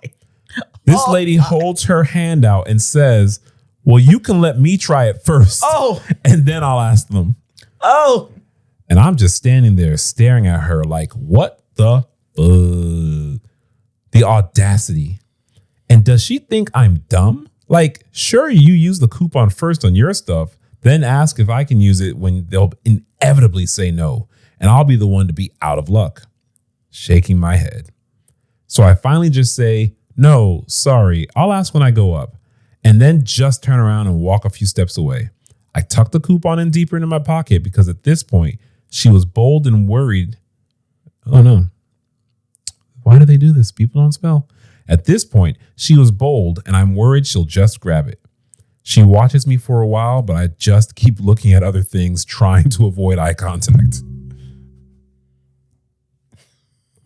Speaker 2: This lady holds her hand out and says, well, you can let me try it first.
Speaker 1: Oh.
Speaker 2: And then I'll ask them.
Speaker 1: Oh.
Speaker 2: And I'm just standing there staring at her like, what the fuck? The audacity. And does she think I'm dumb? Like, sure, you use the coupon first on your stuff, then ask if I can use it when they'll inevitably say no. And I'll be the one to be out of luck. Shaking my head. So I finally just say, no, sorry, I'll ask when I go up. And then just turn around and walk a few steps away. I tuck the coupon in deeper into my pocket because at this point, she was bold and worried. Oh no. Why do they do this? People don't spell. At this point, she was bold and I'm worried she'll just grab it. She watches me for a while, but I just keep looking at other things, trying to avoid eye contact.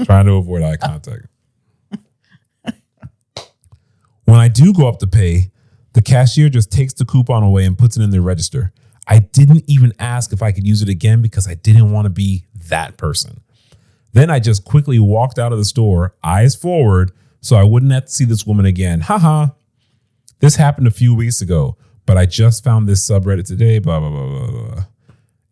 Speaker 2: Trying to avoid eye contact. When I do go up to pay, the cashier just takes the coupon away and puts it in the register. I didn't even ask if I could use it again because I didn't want to be that person. Then I just quickly walked out of the store, eyes forward, so I wouldn't have to see this woman again. Haha. This happened a few weeks ago, but I just found this subreddit today, blah, blah, blah, blah, blah.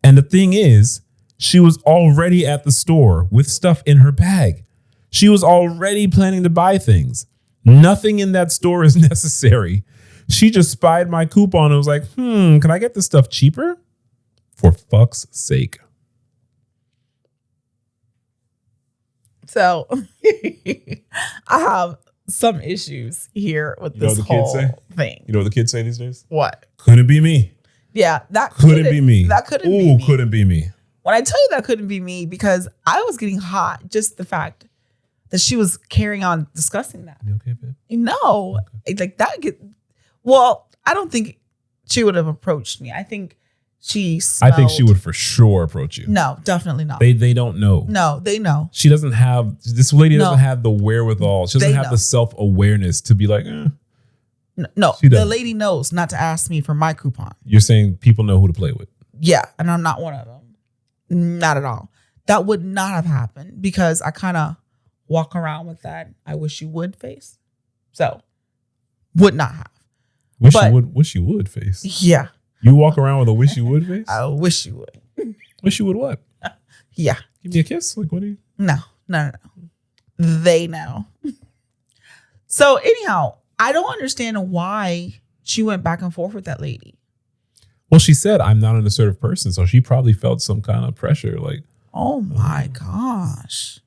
Speaker 2: And the thing is, she was already at the store with stuff in her bag. She was already planning to buy things. Nothing in that store is necessary. She just spied my coupon and was like, can I get this stuff cheaper? For fuck's sake.
Speaker 1: So I have some issues here with this whole thing.
Speaker 2: You know what the kids say these days?
Speaker 1: What?
Speaker 2: Couldn't be me.
Speaker 1: Yeah, that
Speaker 2: couldn't be me.
Speaker 1: That couldn't be me.
Speaker 2: Couldn't be me.
Speaker 1: When I tell you that couldn't be me, because I was getting hot, just the fact that she was carrying on discussing that.
Speaker 2: You okay, babe?
Speaker 1: No, like that. Well, I don't think she would have approached me. I think she smelled.
Speaker 2: I think she would for sure approach you.
Speaker 1: No, definitely not.
Speaker 2: They don't know.
Speaker 1: No, they know.
Speaker 2: She doesn't have, this lady doesn't have the wherewithal. She doesn't have the self-awareness to be like,
Speaker 1: No, the lady knows not to ask me for my coupon.
Speaker 2: You're saying people know who to play with.
Speaker 1: Yeah, and I'm not one of them. Not at all. That would not have happened because I kind of walk around with that I wish you would face. So, would not have.
Speaker 2: Wish you would face.
Speaker 1: Yeah.
Speaker 2: You walk around with a wish you would face?
Speaker 1: I wish you would.
Speaker 2: Wish you would what?
Speaker 1: Yeah.
Speaker 2: Give me a kiss? Like, what do you?
Speaker 1: No. They know. So anyhow, I don't understand why she went back and forth with that lady.
Speaker 2: Well, she said, I'm not an assertive person. So she probably felt some kind of pressure. Like,
Speaker 1: oh my gosh.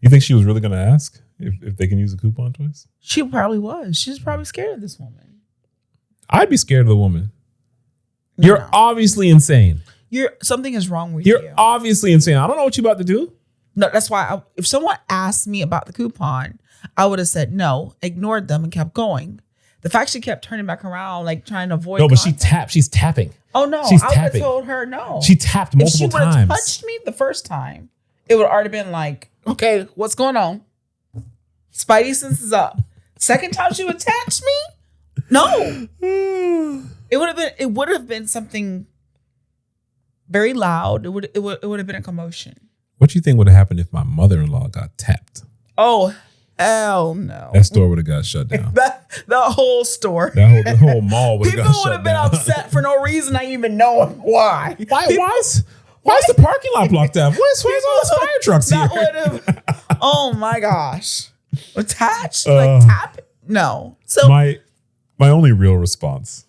Speaker 2: You think she was really going to ask if they can use a coupon twice?
Speaker 1: She probably was. She's probably scared of this woman.
Speaker 2: I'd be scared of the woman. You're obviously insane.
Speaker 1: Something is wrong with you.
Speaker 2: You're obviously insane. I don't know what you're about to do.
Speaker 1: No, that's why if someone asked me about the coupon, I would have said no, ignored them and kept going. The fact she kept turning back around, like trying to avoid.
Speaker 2: No, but she's tapping.
Speaker 1: Oh no,
Speaker 2: she's
Speaker 1: I would have
Speaker 2: tapping.
Speaker 1: told her no.
Speaker 2: She tapped multiple times.
Speaker 1: If she would have touched me the first time, it would have already been like, okay, what's going on? Spidey sense is up. Second time she would touch me, no. It would have been something very loud. It would have been a commotion.
Speaker 2: What do you think would have happened if my mother-in-law got tapped?
Speaker 1: Oh, hell no.
Speaker 2: That store would have got shut down.
Speaker 1: The whole store.
Speaker 2: The whole mall would have got shut down.
Speaker 1: People would have been upset for no reason. I even know why.
Speaker 2: Why is the parking lot blocked up? Where's all those fire trucks here?
Speaker 1: Oh my gosh. Attached? Tap? No. So
Speaker 2: my only real response,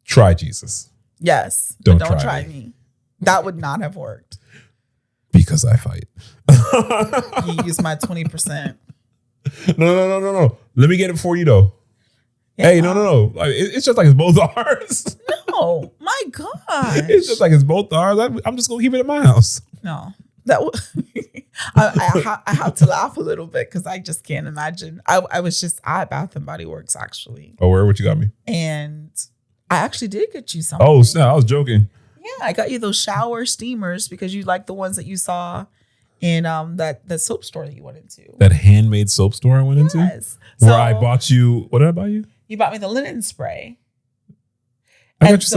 Speaker 2: try Jesus.
Speaker 1: Yes.
Speaker 2: Don't
Speaker 1: try me. That would not have worked.
Speaker 2: Because I fight.
Speaker 1: You use my 20%.
Speaker 2: No. Let me get it for you though. Yeah. Hey, no. It's just like it's both ours.
Speaker 1: No, my God.
Speaker 2: It's just like it's both ours. I'm just gonna keep it at my house.
Speaker 1: No, I have to laugh a little bit because I just can't imagine. I was just at Bath and Body Works actually.
Speaker 2: Oh, what you got me?
Speaker 1: And I actually did get you something.
Speaker 2: Oh, snap! I was joking.
Speaker 1: Yeah, I got you those shower steamers because you like the ones that you saw in that soap store that you went into.
Speaker 2: That handmade soap store I went into?
Speaker 1: Yes.
Speaker 2: Where I bought you, what did I buy you?
Speaker 1: You bought me the linen spray.
Speaker 2: I got you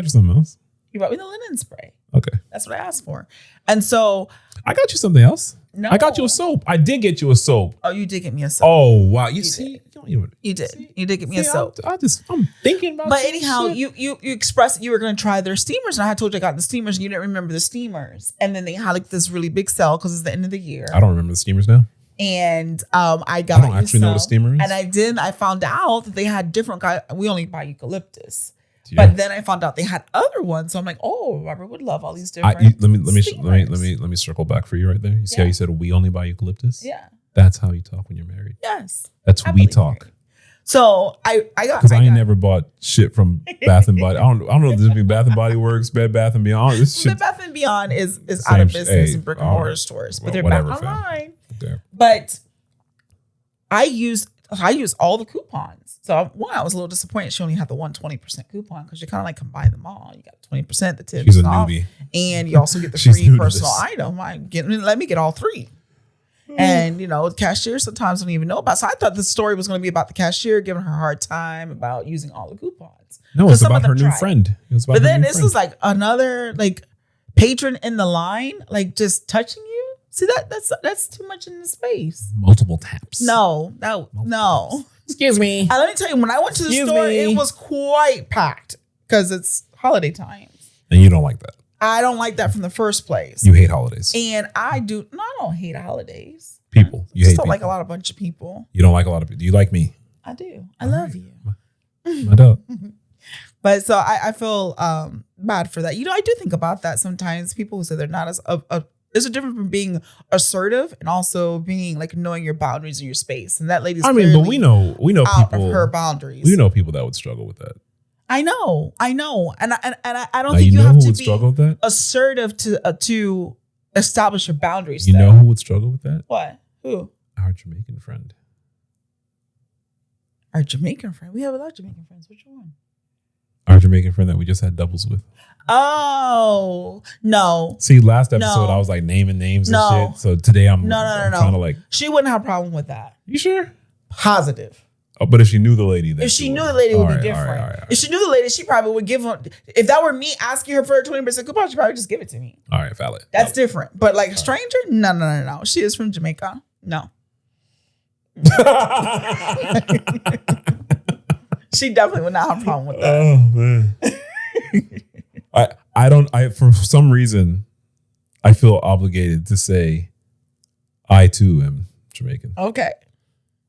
Speaker 2: something else.
Speaker 1: You bought me the linen spray.
Speaker 2: Okay.
Speaker 1: That's what I asked for. And so
Speaker 2: I got you something else.
Speaker 1: No.
Speaker 2: I got you a soap. I did get you a soap.
Speaker 1: Oh, you did get me a soap.
Speaker 2: Oh, wow. You see?
Speaker 1: You did. You did get me a soap.
Speaker 2: I'm thinking about
Speaker 1: But anyhow, you expressed that you were going to try their steamers. And I had told you I got the steamers and you didn't remember the steamers. And then they had like this really big sale because it's the end of the year.
Speaker 2: I don't remember the steamers now.
Speaker 1: And I got
Speaker 2: I don't actually know what a steamer is.
Speaker 1: And I found out that they had different kinds. We only buy eucalyptus.
Speaker 2: Yeah.
Speaker 1: But then I found out they had other ones. So I'm like, oh, Robert would love all these different.
Speaker 2: Let me circle back for you right there. You see how you said we only buy eucalyptus?
Speaker 1: Yeah.
Speaker 2: That's how you talk when you're married.
Speaker 1: Yes.
Speaker 2: That's we talk.
Speaker 1: Married. So I got
Speaker 2: because I ain't never bought shit from Bath and Body. I don't know if this be Bath and Body Works, Bed Bath and Beyond. This shit,
Speaker 1: Bed Bath and Beyond is out of business in brick and mortar stores, but they're back online. Okay. But I use all the coupons. So I was a little disappointed she only had the 120% coupon because you kind of like combine them all. You got 20%, the 10%.
Speaker 2: She's a newbie.
Speaker 1: And you also get the free personal item. Let me get all three. And, the cashier sometimes don't even know about it. So I thought the story was going to be about the cashier giving her a hard time about using all the coupons.
Speaker 2: No, it's about her new friend.
Speaker 1: But then this is like another like patron in the line, like just touching you. See, that's too much in the space.
Speaker 2: Multiple taps.
Speaker 1: No.
Speaker 2: Excuse me.
Speaker 1: And let me tell you, when I went to the store, it was quite packed because it's holiday times.
Speaker 2: And you don't like that.
Speaker 1: I don't like that from the first place.
Speaker 2: You hate holidays.
Speaker 1: And I don't hate holidays.
Speaker 2: People. You
Speaker 1: just
Speaker 2: hate
Speaker 1: don't
Speaker 2: people.
Speaker 1: like a bunch of people.
Speaker 2: You don't like a lot of people. Do you like me?
Speaker 1: I do. I love you.
Speaker 2: My dog.
Speaker 1: But so I feel bad for that. I do think about that sometimes. People who say they're not as there's a difference from being assertive and also being like knowing your boundaries and your space. And that lady's
Speaker 2: but we know
Speaker 1: out
Speaker 2: people
Speaker 1: of her boundaries.
Speaker 2: We know people that would struggle with that.
Speaker 1: I know, and I don't
Speaker 2: now,
Speaker 1: think you have to be
Speaker 2: struggle with that?
Speaker 1: assertive to establish your boundaries.
Speaker 2: You know who would struggle with that?
Speaker 1: What? Who?
Speaker 2: Our Jamaican friend.
Speaker 1: Our Jamaican friend. We have a lot of Jamaican friends. Which one?
Speaker 2: Our Jamaican friend that we just had doubles with.
Speaker 1: Oh no!
Speaker 2: See, last episode I was like naming names and shit. So today I'm trying to like.
Speaker 1: She wouldn't have a problem with that.
Speaker 2: You sure?
Speaker 1: Positive.
Speaker 2: Oh, but if she knew the lady, then
Speaker 1: if she knew the lady, it would be different.
Speaker 2: All right.
Speaker 1: If she knew the lady, she probably would give her. If that were me asking her for a 20% coupon, she'd probably just give it to me.
Speaker 2: All right, valid.
Speaker 1: That's different. But like a stranger, no. She is from Jamaica. No. She definitely would not have a problem with that.
Speaker 2: Oh man. I for some reason I feel obligated to say I too am Jamaican.
Speaker 1: Okay.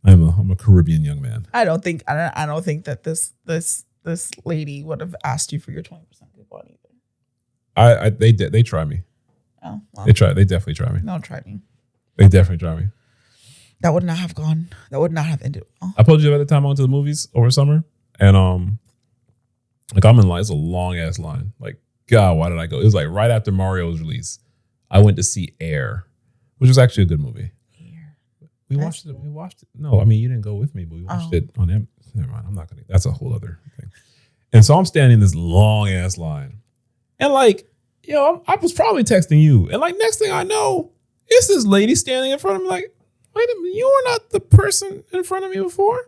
Speaker 2: I'm a Caribbean young man.
Speaker 1: I don't think that this lady would have asked you for your 20% coupon either.
Speaker 2: They try me.
Speaker 1: Oh, well.
Speaker 2: They definitely try me.
Speaker 1: Don't try me.
Speaker 2: They definitely try me.
Speaker 1: That would not have gone. That would not have ended well.
Speaker 2: I told you about the time I went to the movies over summer, and like I'm in line. It's a long ass line. Like, God, why did I go? It was like right after Mario's release. I went to see Air, which was actually a good movie. We watched it. No, I mean you didn't go with me, but we watched it on Amazon. Never mind. I'm not gonna. That's a whole other thing. And so I'm standing in this long ass line, and like, I was probably texting you, and like next thing I know, it's this lady standing in front of me. Like, wait a minute, you were not the person in front of me before.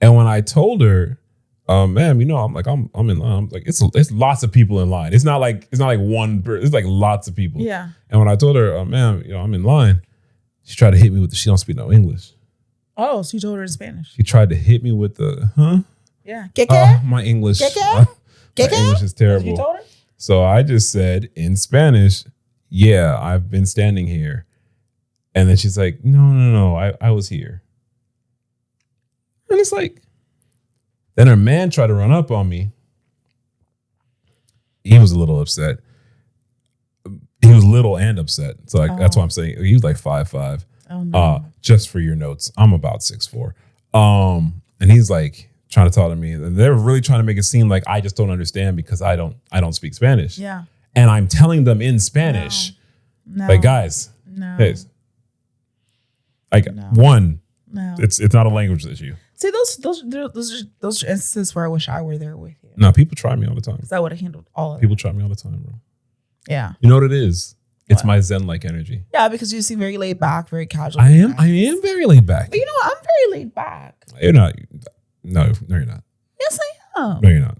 Speaker 2: And when I told her, ma'am, I'm in line. I'm like, it's lots of people in line. It's not like one person. It's like lots of people.
Speaker 1: Yeah.
Speaker 2: And when I told her, ma'am, I'm in line. She tried to hit me with she don't speak no English.
Speaker 1: Oh, so you told her in Spanish.
Speaker 2: She tried to hit me with the, huh?
Speaker 1: Yeah.
Speaker 2: My English. My English is terrible.
Speaker 1: You told her?
Speaker 2: So I just said in Spanish, yeah, I've been standing here. And then she's like, no, I was here. And it's like, then her man tried to run up on me. He was a little upset. He was little and upset. So that's why I'm saying he was like 5'5".
Speaker 1: Oh, no.
Speaker 2: Just for your notes, I'm about 6'4". And he's like trying to talk to me, and they're really trying to make it seem like I just don't understand because I don't speak Spanish.
Speaker 1: Yeah.
Speaker 2: And I'm telling them in Spanish, like, guys,
Speaker 1: no.
Speaker 2: hey, like
Speaker 1: No.
Speaker 2: one,
Speaker 1: No.
Speaker 2: it's not a language issue.
Speaker 1: See, those are instances where I wish I were there with you.
Speaker 2: No, people try me all the time.
Speaker 1: Because I would have handled all of it.
Speaker 2: People try me all the time, bro.
Speaker 1: Yeah.
Speaker 2: You know what it is? It's
Speaker 1: What?
Speaker 2: my Zen-like energy.
Speaker 1: Yeah, because you seem very laid back, very casual.
Speaker 2: I am very laid back.
Speaker 1: But you know what? I'm very laid back.
Speaker 2: You're not. No, you're not.
Speaker 1: Yes, I am.
Speaker 2: No, you're not.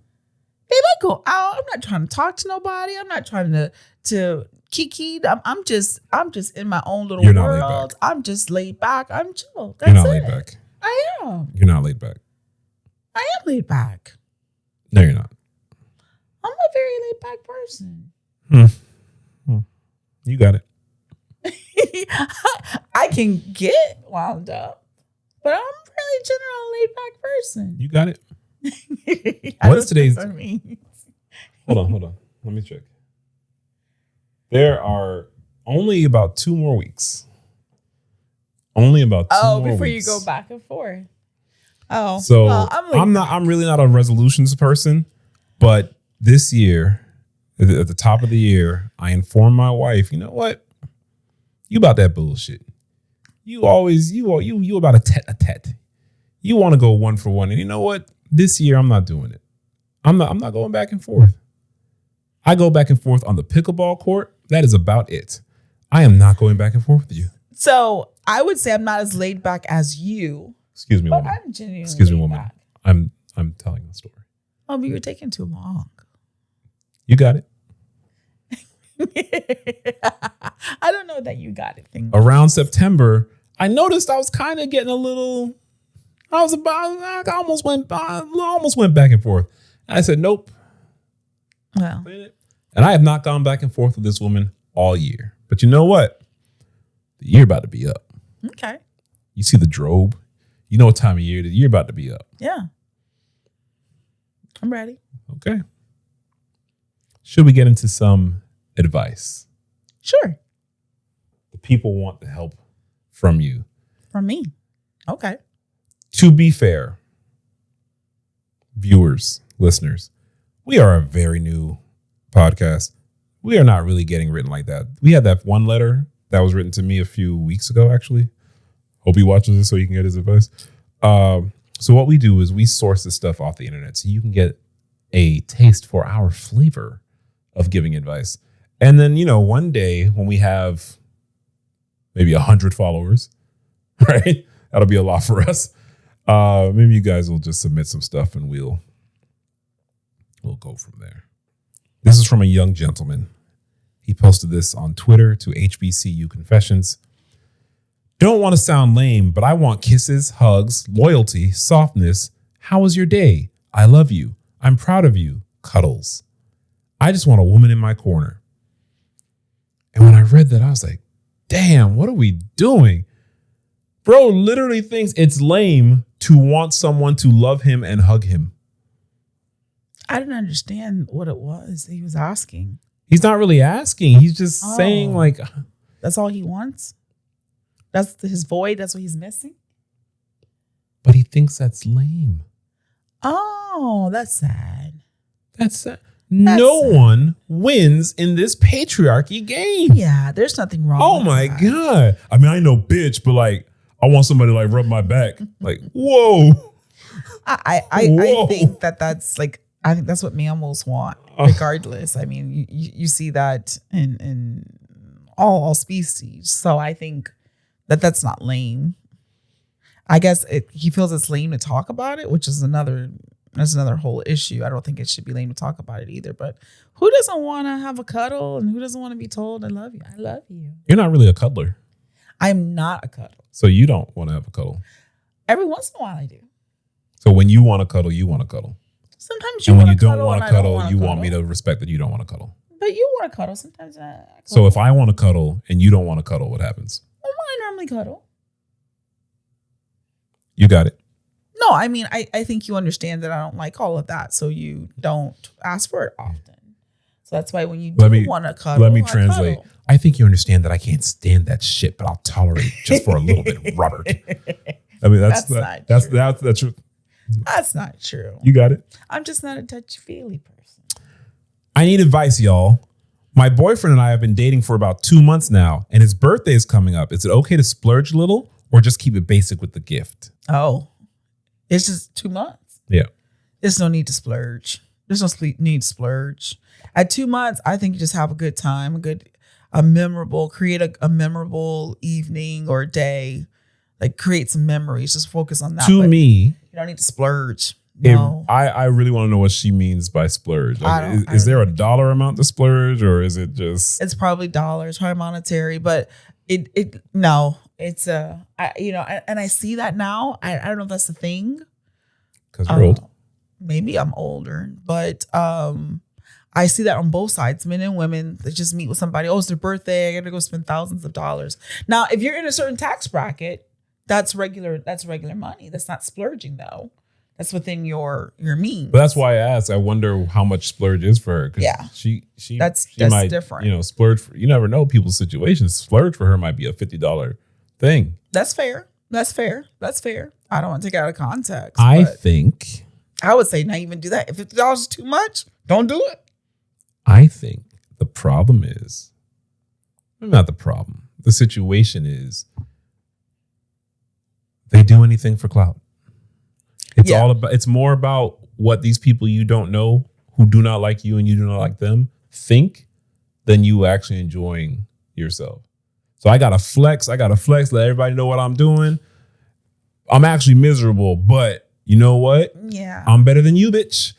Speaker 1: Babe, I go out. I'm not trying to talk to nobody. I'm not trying to kiki. I'm just in my own little
Speaker 2: You're not laid
Speaker 1: world.
Speaker 2: back.
Speaker 1: I'm just laid back. I'm chill.
Speaker 2: You're
Speaker 1: That's
Speaker 2: not
Speaker 1: it.
Speaker 2: laid back.
Speaker 1: I am.
Speaker 2: You're not laid back.
Speaker 1: I am laid back.
Speaker 2: No, you're not.
Speaker 1: I'm a very laid back person.
Speaker 2: You got it.
Speaker 1: I can get wound up, but I'm a really general laid back person.
Speaker 2: You got it.
Speaker 1: I
Speaker 2: What
Speaker 1: don't
Speaker 2: is today's-
Speaker 1: know what that means.
Speaker 2: Hold on. Let me check. There are only about 2 more weeks. Only about 2 more
Speaker 1: before
Speaker 2: weeks.
Speaker 1: you go back and forth. Oh,
Speaker 2: So
Speaker 1: well,
Speaker 2: I'm really not a resolutions person, but this year, at the top of the year, I informed my wife, you know what? You about that bullshit. You about a tete-a-tete. You want to go 1 for 1. And you know what? This year I'm not doing it. I'm not going back and forth. I go back and forth on the pickleball court. That is about it. I am not going back and forth with you.
Speaker 1: So I would say I'm not as laid back as you,
Speaker 2: Excuse me,
Speaker 1: but
Speaker 2: woman.
Speaker 1: I'm genuinely
Speaker 2: Excuse me,
Speaker 1: laid
Speaker 2: woman.
Speaker 1: back.
Speaker 2: I'm telling the story.
Speaker 1: Oh, but you're taking too long.
Speaker 2: You got it.
Speaker 1: I don't know that you got it. Thing.
Speaker 2: Around September, I noticed I was kind of getting a little. I almost went back and forth. And I said, nope.
Speaker 1: Well,
Speaker 2: And I have not gone back and forth with this woman all year. But you know what? The year about to be up.
Speaker 1: okay.
Speaker 2: You see the drobe. You know what time of year it is. You're about to be up.
Speaker 1: Yeah. I'm ready.
Speaker 2: Okay. Should we get into some advice?
Speaker 1: Sure.
Speaker 2: The people want the help from you.
Speaker 1: From me. Okay.
Speaker 2: To be fair, viewers, listeners, we are a very new podcast. We are not really getting written like that. We had that one letter that was written to me a few weeks ago, actually. Hope he watches this so you can get his advice. So what we do is we source this stuff off the internet so you can get a taste for our flavor of giving advice. And then, one day when we have maybe 100 followers, right? That'll be a lot for us. Maybe you guys will just submit some stuff and we'll go from there. This is from a young gentleman. He posted this on Twitter to HBCU Confessions. Don't want to sound lame, but I want kisses, hugs, loyalty, softness. How was your day? I love you. I'm proud of you. Cuddles. I just want a woman in my corner. And when I read that, I was like, damn, what are we doing? Bro literally thinks it's lame to want someone to love him and hug him.
Speaker 1: I didn't understand what it was he was asking.
Speaker 2: He's not really asking. He's just saying like,
Speaker 1: That's all he wants? That's his void? That's what he's missing?
Speaker 2: but he thinks that's lame.
Speaker 1: Oh, that's sad.
Speaker 2: That's sad. No one wins in this patriarchy game.
Speaker 1: Yeah, there's nothing wrong
Speaker 2: Oh
Speaker 1: with
Speaker 2: my
Speaker 1: that.
Speaker 2: God. I mean, I know bitch, but like, I want somebody to like rub my back. Like, whoa.
Speaker 1: I think that's like, I think that's what mammals want, regardless. I mean, you see that in all species. So I think that's not lame. I guess he feels it's lame to talk about it, which is another whole issue. I don't think it should be lame to talk about it either. But who doesn't want to have a cuddle and who doesn't want to be told, I love you? I love you.
Speaker 2: You're not really a cuddler.
Speaker 1: I'm not a cuddle.
Speaker 2: So you don't want to have a cuddle.
Speaker 1: Every once in a while I do.
Speaker 2: So when you want to cuddle, you want to cuddle.
Speaker 1: Sometimes you
Speaker 2: And when
Speaker 1: want
Speaker 2: you
Speaker 1: to
Speaker 2: don't want
Speaker 1: and
Speaker 2: to
Speaker 1: I don't
Speaker 2: cuddle,
Speaker 1: wanna
Speaker 2: you want
Speaker 1: cuddle.
Speaker 2: me to respect that you don't want to cuddle.
Speaker 1: But you want to cuddle. Sometimes I cuddle.
Speaker 2: So if I want to cuddle and you don't want to cuddle, what happens?
Speaker 1: Well, I normally cuddle.
Speaker 2: You got it.
Speaker 1: No, I mean, I think you understand that I don't like all of that. So you don't ask for it often. So that's why when you do want to cuddle,
Speaker 2: Let me
Speaker 1: I
Speaker 2: translate.
Speaker 1: cuddle.
Speaker 2: I think you understand that I can't stand that shit, but I'll tolerate just for a little bit, Robert. I mean, that's true.
Speaker 1: That's not true.
Speaker 2: You got it.
Speaker 1: I'm just not a touchy-feely person.
Speaker 2: I need advice, y'all. My boyfriend and I have been dating for about 2 months now, and his birthday is coming up. Is it okay to splurge a little or just keep it basic with the gift?
Speaker 1: Oh, It's just 2 months.
Speaker 2: Yeah.
Speaker 1: There's no need to splurge. There's no need to splurge. At 2 months, I think you just have a good time, create a memorable evening or day. Like create some memories. Just focus on that.
Speaker 2: To me,
Speaker 1: you don't need to splurge. No.
Speaker 2: I really want to know what she means by splurge. Like, is there a dollar amount to splurge, or is it just?
Speaker 1: It's probably dollars, probably monetary, but it's and I see that now. I don't know if that's the thing.
Speaker 2: Because you're old.
Speaker 1: Maybe I'm older, but I see that on both sides, men and women. They just meet with somebody. Oh, it's their birthday. I got to go spend thousands of dollars. Now, if you're in a certain tax bracket, that's regular money. That's not splurging though. That's within your means.
Speaker 2: But that's why I asked. I wonder how much splurge is for her.
Speaker 1: Yeah,
Speaker 2: she
Speaker 1: that's
Speaker 2: might,
Speaker 1: different.
Speaker 2: Splurge. You never know people's situations. Splurge for her might be a $50 thing.
Speaker 1: That's fair. I don't want to take it out of context.
Speaker 2: I think
Speaker 1: I would say not even do that. If $50 is too much, don't do it.
Speaker 2: I think the problem is not the problem. The situation is they do anything for clout. It's more about what these people you don't know who do not like you and you do not like them think than you actually enjoying yourself. So I gotta flex, let everybody know what I'm doing. I'm actually miserable, but you know what?
Speaker 1: Yeah.
Speaker 2: I'm better than you, bitch.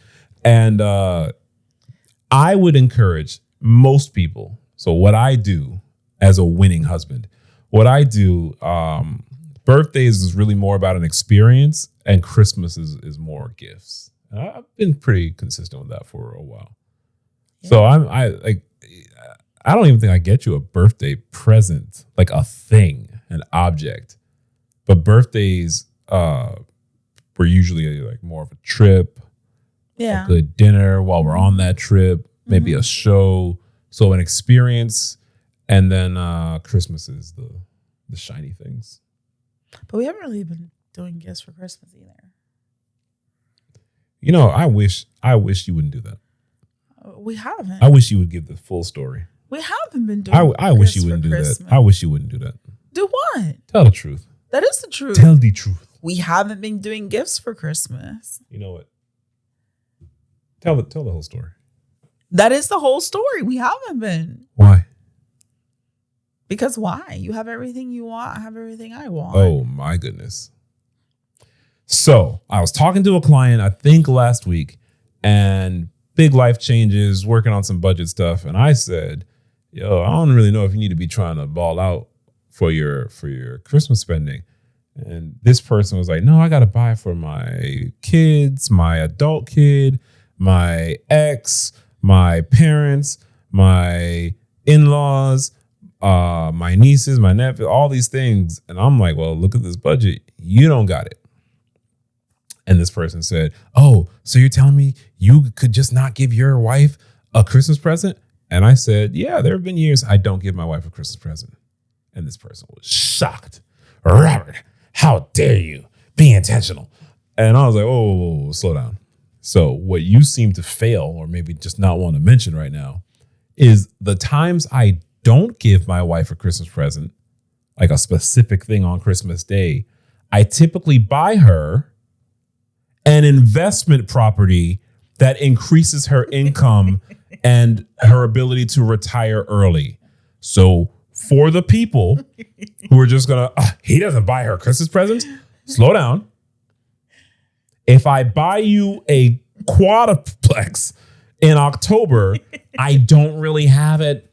Speaker 2: And I would encourage most people. So what I do as a winning husband, birthdays is really more about an experience, and Christmas is more gifts. I've been pretty consistent with that for a while. Yeah. So I don't even think I get you a birthday present, like a thing, an object. But birthdays were usually like more of a trip, a good dinner while we're on that trip, maybe a show. So an experience, and then Christmas is the shiny things.
Speaker 1: But we haven't really been doing gifts for Christmas either.
Speaker 2: You know, I wish you wouldn't do that.
Speaker 1: We haven't.
Speaker 2: I wish you would give the full story.
Speaker 1: We haven't been doing
Speaker 2: I wish you wouldn't do that. I wish you wouldn't do that.
Speaker 1: Do what?
Speaker 2: Tell the truth.
Speaker 1: That is the truth.
Speaker 2: Tell the truth.
Speaker 1: We haven't been doing gifts for Christmas.
Speaker 2: You know what? Tell the whole story.
Speaker 1: That is the whole story. We haven't been.
Speaker 2: Why?
Speaker 1: Because why? You have everything you want. I have everything I want.
Speaker 2: Oh, my goodness. So I was talking to a client, I think last week, and big life changes, working on some budget stuff. And I said, yo, I don't really know if you need to be trying to ball out for your Christmas spending. And this person was like, no, I got to buy for my kids, my adult kid, my ex, my parents, my in-laws, my nieces, my nephew, all these things. And I'm like, well, look at this budget. You don't got it. And this person said, oh, so you're telling me you could just not give your wife a Christmas present? And I said, yeah, there have been years I don't give my wife a Christmas present. And this person was shocked. Robert, how dare you be intentional? And I was like, oh, slow down. So what you seem to fail, or maybe just not want to mention right now, is the times I don't give my wife a Christmas present, like a specific thing on Christmas Day, I typically buy her an investment property that increases her income and her ability to retire early. So for the people who are just going to, he doesn't buy her Christmas presents, slow down. If I buy you a quadruplex in October, I don't really have it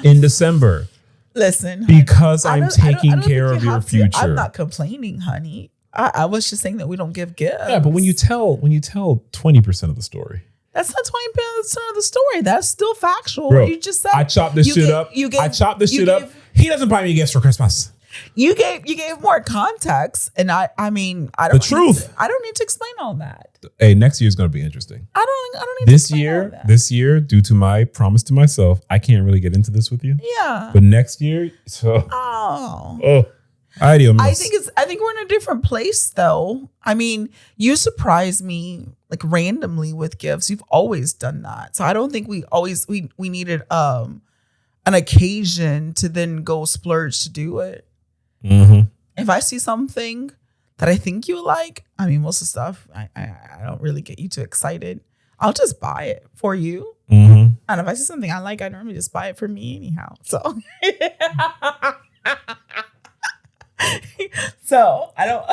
Speaker 2: in December.
Speaker 1: Listen,
Speaker 2: because I'm taking care of your future.
Speaker 1: I'm not complaining, honey. I was just saying that we don't give gifts.
Speaker 2: Yeah, but when you tell 20% of the story,
Speaker 1: that's not 20% of the story. That's still factual.
Speaker 2: Bro,
Speaker 1: you just said
Speaker 2: I chopped this shit up. I chopped this shit up. He doesn't buy me gifts for Christmas.
Speaker 1: You gave more context, and I don't.
Speaker 2: The truth.
Speaker 1: I don't need to explain all that.
Speaker 2: Hey, next year is going to be interesting.
Speaker 1: I don't need to explain all that.
Speaker 2: This year, due to my promise to myself, I can't really get into this with you.
Speaker 1: Yeah.
Speaker 2: But next year, I
Speaker 1: think we're in a different place, though. I mean, you surprise me like randomly with gifts. You've always done that, so I don't think we needed an occasion to then go splurge to do it.
Speaker 2: Mm-hmm.
Speaker 1: If I see something that I think you like. I mean, most of the stuff, I don't really get you too excited. I'll just buy it for you.
Speaker 2: Mm-hmm.
Speaker 1: And if I see something I like, I normally just buy it for me anyhow. So, so I don't.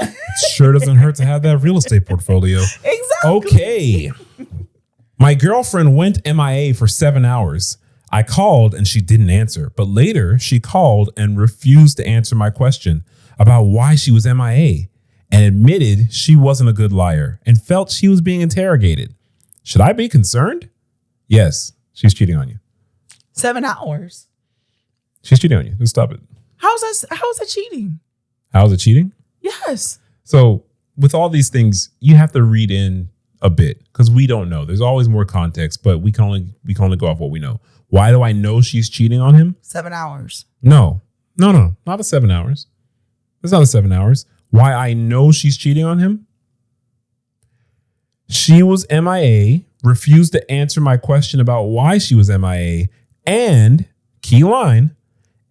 Speaker 2: Sure doesn't hurt to have that real estate portfolio.
Speaker 1: Exactly.
Speaker 2: Okay. My girlfriend went MIA for 7 hours. I called and she didn't answer, but later she called and refused to answer my question about why she was MIA and admitted she wasn't a good liar and felt she was being interrogated. Should I be concerned? Yes, she's cheating on you.
Speaker 1: 7 hours.
Speaker 2: She's cheating on you. Just stop it.
Speaker 1: How is that cheating?
Speaker 2: How is it cheating?
Speaker 1: Yes.
Speaker 2: So with all these things, you have to read in a bit because we don't know. There's always more context, but we can only go off what we know. Why do I know she's cheating on him?
Speaker 1: 7 hours.
Speaker 2: No, not the 7 hours. It's not the 7 hours. Why I know she's cheating on him? She was MIA, refused to answer my question about why she was MIA, and, key line,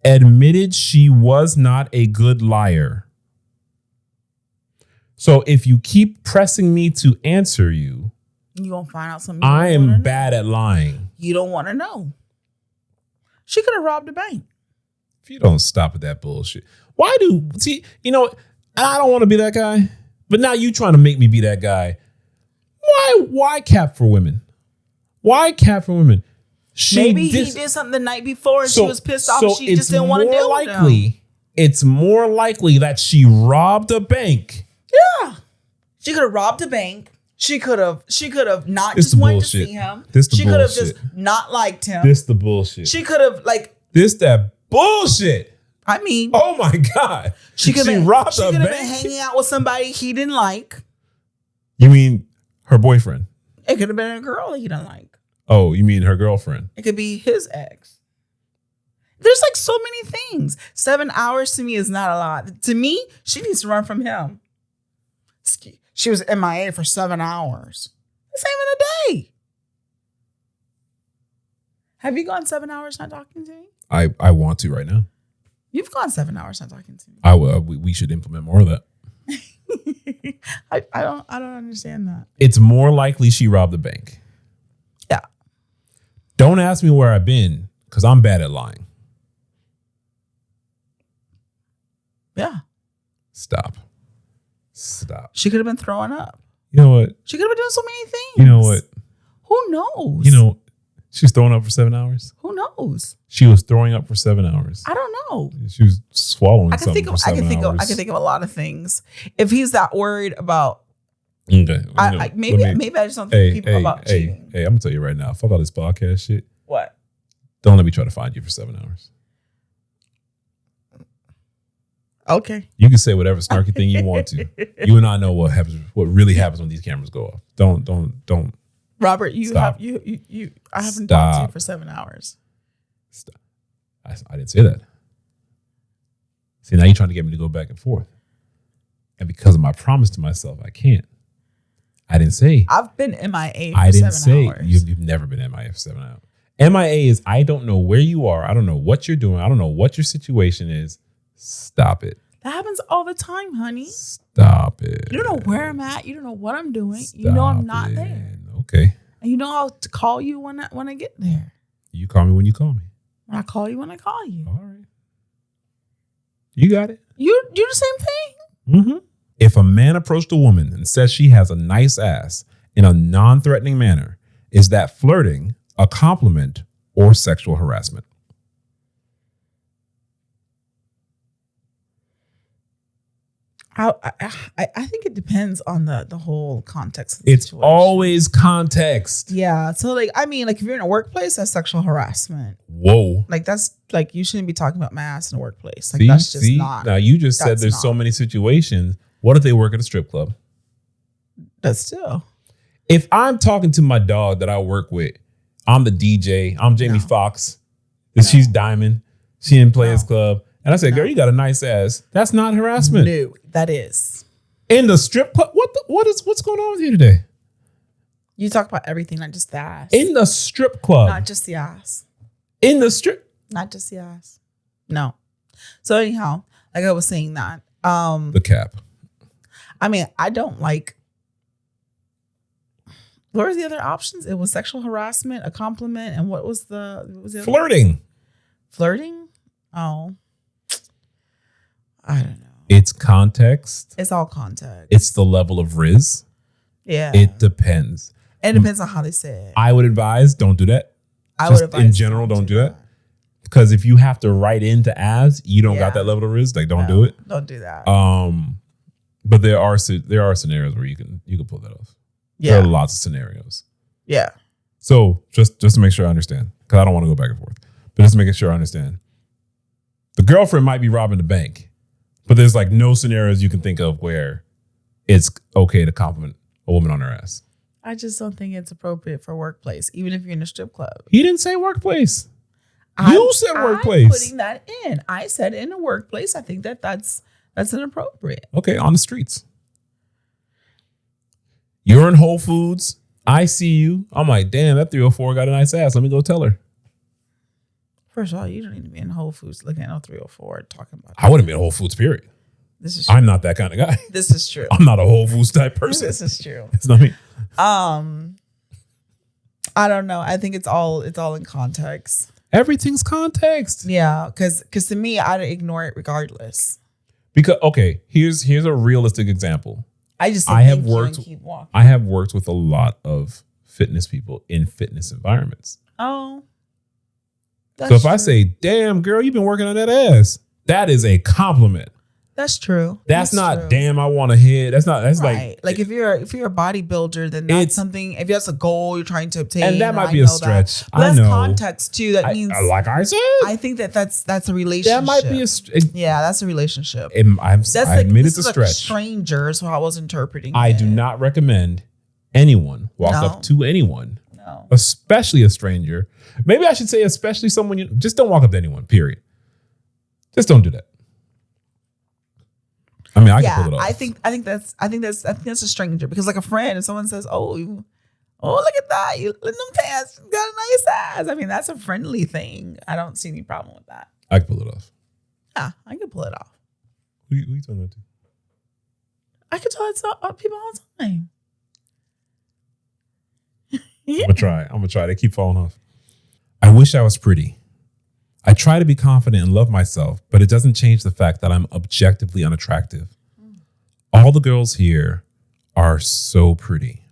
Speaker 2: admitted she was not a good liar. So if you keep pressing me to answer you,
Speaker 1: you're going to find out something.
Speaker 2: I am bad at lying.
Speaker 1: You don't want to know. She could have robbed a bank.
Speaker 2: If you don't stop with that bullshit. I don't want to be that guy, but now you trying to make me be that guy. Why cap for women? Why cap for women?
Speaker 1: Maybe he did something the night before and she was pissed off. She just didn't want to deal with him.
Speaker 2: It's more likely that she robbed a bank.
Speaker 1: Yeah. She could have robbed a bank. She could have not just went to see him. She could have just not liked him.
Speaker 2: This the bullshit.
Speaker 1: She could have
Speaker 2: that bullshit.
Speaker 1: I mean,
Speaker 2: oh my God.
Speaker 1: She could have been
Speaker 2: bank?
Speaker 1: hanging out with somebody he didn't like.
Speaker 2: You mean her boyfriend?
Speaker 1: It could have been a girl he didn't like.
Speaker 2: Oh, you mean her girlfriend?
Speaker 1: It could be his ex. There's so many things. 7 hours to me is not a lot. To me, she needs to run from him. She was MIA for 7 hours. That's not even a day. Have you gone 7 hours not talking to me?
Speaker 2: I want to right now.
Speaker 1: You've gone 7 hours not talking to me.
Speaker 2: I will. We should implement more of that.
Speaker 1: I don't understand that.
Speaker 2: It's more likely she robbed the bank.
Speaker 1: Yeah.
Speaker 2: Don't ask me where I've been because I'm bad at lying.
Speaker 1: Yeah.
Speaker 2: Stop.
Speaker 1: She could have been throwing up.
Speaker 2: You know what?
Speaker 1: She could have been doing so many things.
Speaker 2: You know what?
Speaker 1: Who knows?
Speaker 2: She was throwing up for 7 hours.
Speaker 1: Who knows?
Speaker 2: She was throwing up for 7 hours.
Speaker 1: I don't know.
Speaker 2: She was swallowing something for 7 hours.
Speaker 1: I can think of a lot of things. If he's that worried about,
Speaker 2: okay,
Speaker 1: maybe I just don't think people about cheating.
Speaker 2: Hey, I'm gonna tell you right now. Fuck all this podcast shit.
Speaker 1: What?
Speaker 2: Don't let me try to find you for 7 hours.
Speaker 1: Okay.
Speaker 2: You can say whatever snarky thing you want to. You and I know what happens. What really happens when these cameras go off. Don't.
Speaker 1: Robert,
Speaker 2: Stop.
Speaker 1: I haven't talked to you for 7 hours.
Speaker 2: Stop. I didn't say that. See, now you're trying to get me to go back and forth. And because of my promise to myself, I can't. I didn't say.
Speaker 1: I've been MIA for 7 hours.
Speaker 2: You've never been MIA for 7 hours. MIA is I don't know where you are. I don't know what you're doing. I don't know what your situation is. Stop it.
Speaker 1: That happens all the time, honey.
Speaker 2: Stop it.
Speaker 1: You don't know where I'm at. You don't know what I'm doing. You know I'm not there.
Speaker 2: Okay.
Speaker 1: And you know I'll call you when I get there.
Speaker 2: You call me when you call me.
Speaker 1: I call you when I call you.
Speaker 2: All right. You got it.
Speaker 1: You do the same thing.
Speaker 2: Mm-hmm. If a man approached a woman and says she has a nice ass in a non-threatening manner, is that flirting, a compliment, or sexual harassment?
Speaker 1: I think it depends on the whole context of the
Speaker 2: It's
Speaker 1: situation.
Speaker 2: always context.
Speaker 1: Yeah. So if you're in a workplace, that's sexual harassment.
Speaker 2: Whoa.
Speaker 1: That's you shouldn't be talking about my ass in the workplace.
Speaker 2: That's just not. Now you just said there's so many situations. What if they work at a strip club?
Speaker 1: That's still.
Speaker 2: If I'm talking to my dog that I work with, I'm the DJ. I'm Jamie Foxx. She's Diamond. She in Players Club. And I said, girl, you got a nice ass. That's not harassment.
Speaker 1: No, that is.
Speaker 2: In the strip club? What's going on with you today?
Speaker 1: You talk about everything, not just the ass.
Speaker 2: In the strip club.
Speaker 1: Not just the ass.
Speaker 2: In the strip.
Speaker 1: Not just the ass. No. So anyhow, like I was saying that.
Speaker 2: The cap.
Speaker 1: I mean, I don't like. What were the other options? It was sexual harassment, a compliment, and what was the
Speaker 2: Flirting.
Speaker 1: Flirting? Oh, I don't know.
Speaker 2: It's context.
Speaker 1: It's all context.
Speaker 2: It's the level of riz.
Speaker 1: Yeah.
Speaker 2: It depends.
Speaker 1: And it depends on how they say it.
Speaker 2: I would advise don't do that.
Speaker 1: I would advise
Speaker 2: in general, don't do that. Because if you have to write into as, you don't got that level of riz. Like, don't do it.
Speaker 1: Don't do that.
Speaker 2: But there are scenarios where you can pull that off.
Speaker 1: Yeah.
Speaker 2: There are lots of scenarios.
Speaker 1: Yeah.
Speaker 2: So just to make sure I understand, because I don't want to go back and forth, but just making sure I understand. The girlfriend might be robbing the bank, but there's like no scenarios you can think of where it's okay to compliment a woman on her ass.
Speaker 1: I just don't think it's appropriate for workplace, even if you're in a strip club.
Speaker 2: He didn't say workplace. You said workplace.
Speaker 1: I'm putting that in. I said in a workplace. I think that's inappropriate.
Speaker 2: Okay, on the streets. You're in Whole Foods. I see you. I'm like, damn, that 304 got a nice ass. Let me go tell her.
Speaker 1: First of all, you don't need to be in Whole Foods looking at no 304 talking about
Speaker 2: I wouldn't be in Whole Foods, period.
Speaker 1: This is true.
Speaker 2: I'm not that kind of guy.
Speaker 1: This is true.
Speaker 2: I'm not a Whole Foods type person.
Speaker 1: This is true.
Speaker 2: It's not me.
Speaker 1: I don't know. I think it's all in context.
Speaker 2: Everything's context.
Speaker 1: Yeah, because to me, I'd ignore it regardless.
Speaker 2: Because here's a realistic example.
Speaker 1: I just
Speaker 2: I have worked.
Speaker 1: Keep walking.
Speaker 2: I have worked with a lot of fitness people in fitness environments.
Speaker 1: Oh,
Speaker 2: so if I say, "Damn, girl, you've been working on that ass," that is a compliment.
Speaker 1: That's true.
Speaker 2: That's not true. Damn, I want to hit. That's
Speaker 1: right. Like if you're a bodybuilder, then that's something. If that's a goal you're trying to obtain,
Speaker 2: and that might be a stretch.
Speaker 1: That's context too. That means,
Speaker 2: like I said,
Speaker 1: I think that's a relationship.
Speaker 2: That might be
Speaker 1: that's a relationship.
Speaker 2: I admit it's a stretch.
Speaker 1: Like stranger, so I was interpreting.
Speaker 2: I do not recommend anyone walk up to anyone, especially a stranger. Maybe I should say, especially someone you just don't walk up to anyone. Period. Just don't do that. I mean, I can pull it off.
Speaker 1: I think that's a stranger, because like a friend, if someone says, "Oh, look at that, you in them pants, you got a nice ass." I mean, that's a friendly thing. I don't see any problem with that.
Speaker 2: I can pull it off.
Speaker 1: Yeah, I can pull it off.
Speaker 2: Who you telling that to?
Speaker 1: I can tell it to people all the time.
Speaker 2: I'm gonna try. They keep falling off. I wish I was pretty. I try to be confident and love myself, but it doesn't change the fact that I'm objectively unattractive. All the girls here are so pretty.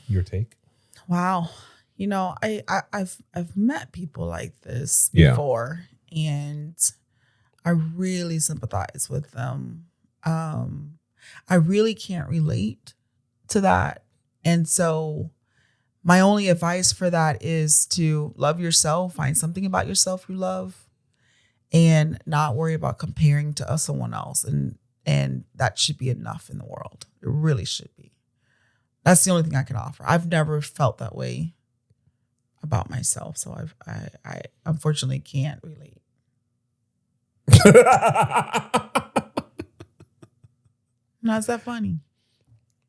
Speaker 2: Your take?
Speaker 1: Wow. You know, I've met people like this before, and I really sympathize with them. I really can't relate to that. And so my only advice for that is to love yourself, find something about yourself you love, and not worry about comparing to someone else. And that should be enough in the world. It really should be. That's the only thing I can offer. I've never felt that way about myself, so I unfortunately can't relate. Not that funny.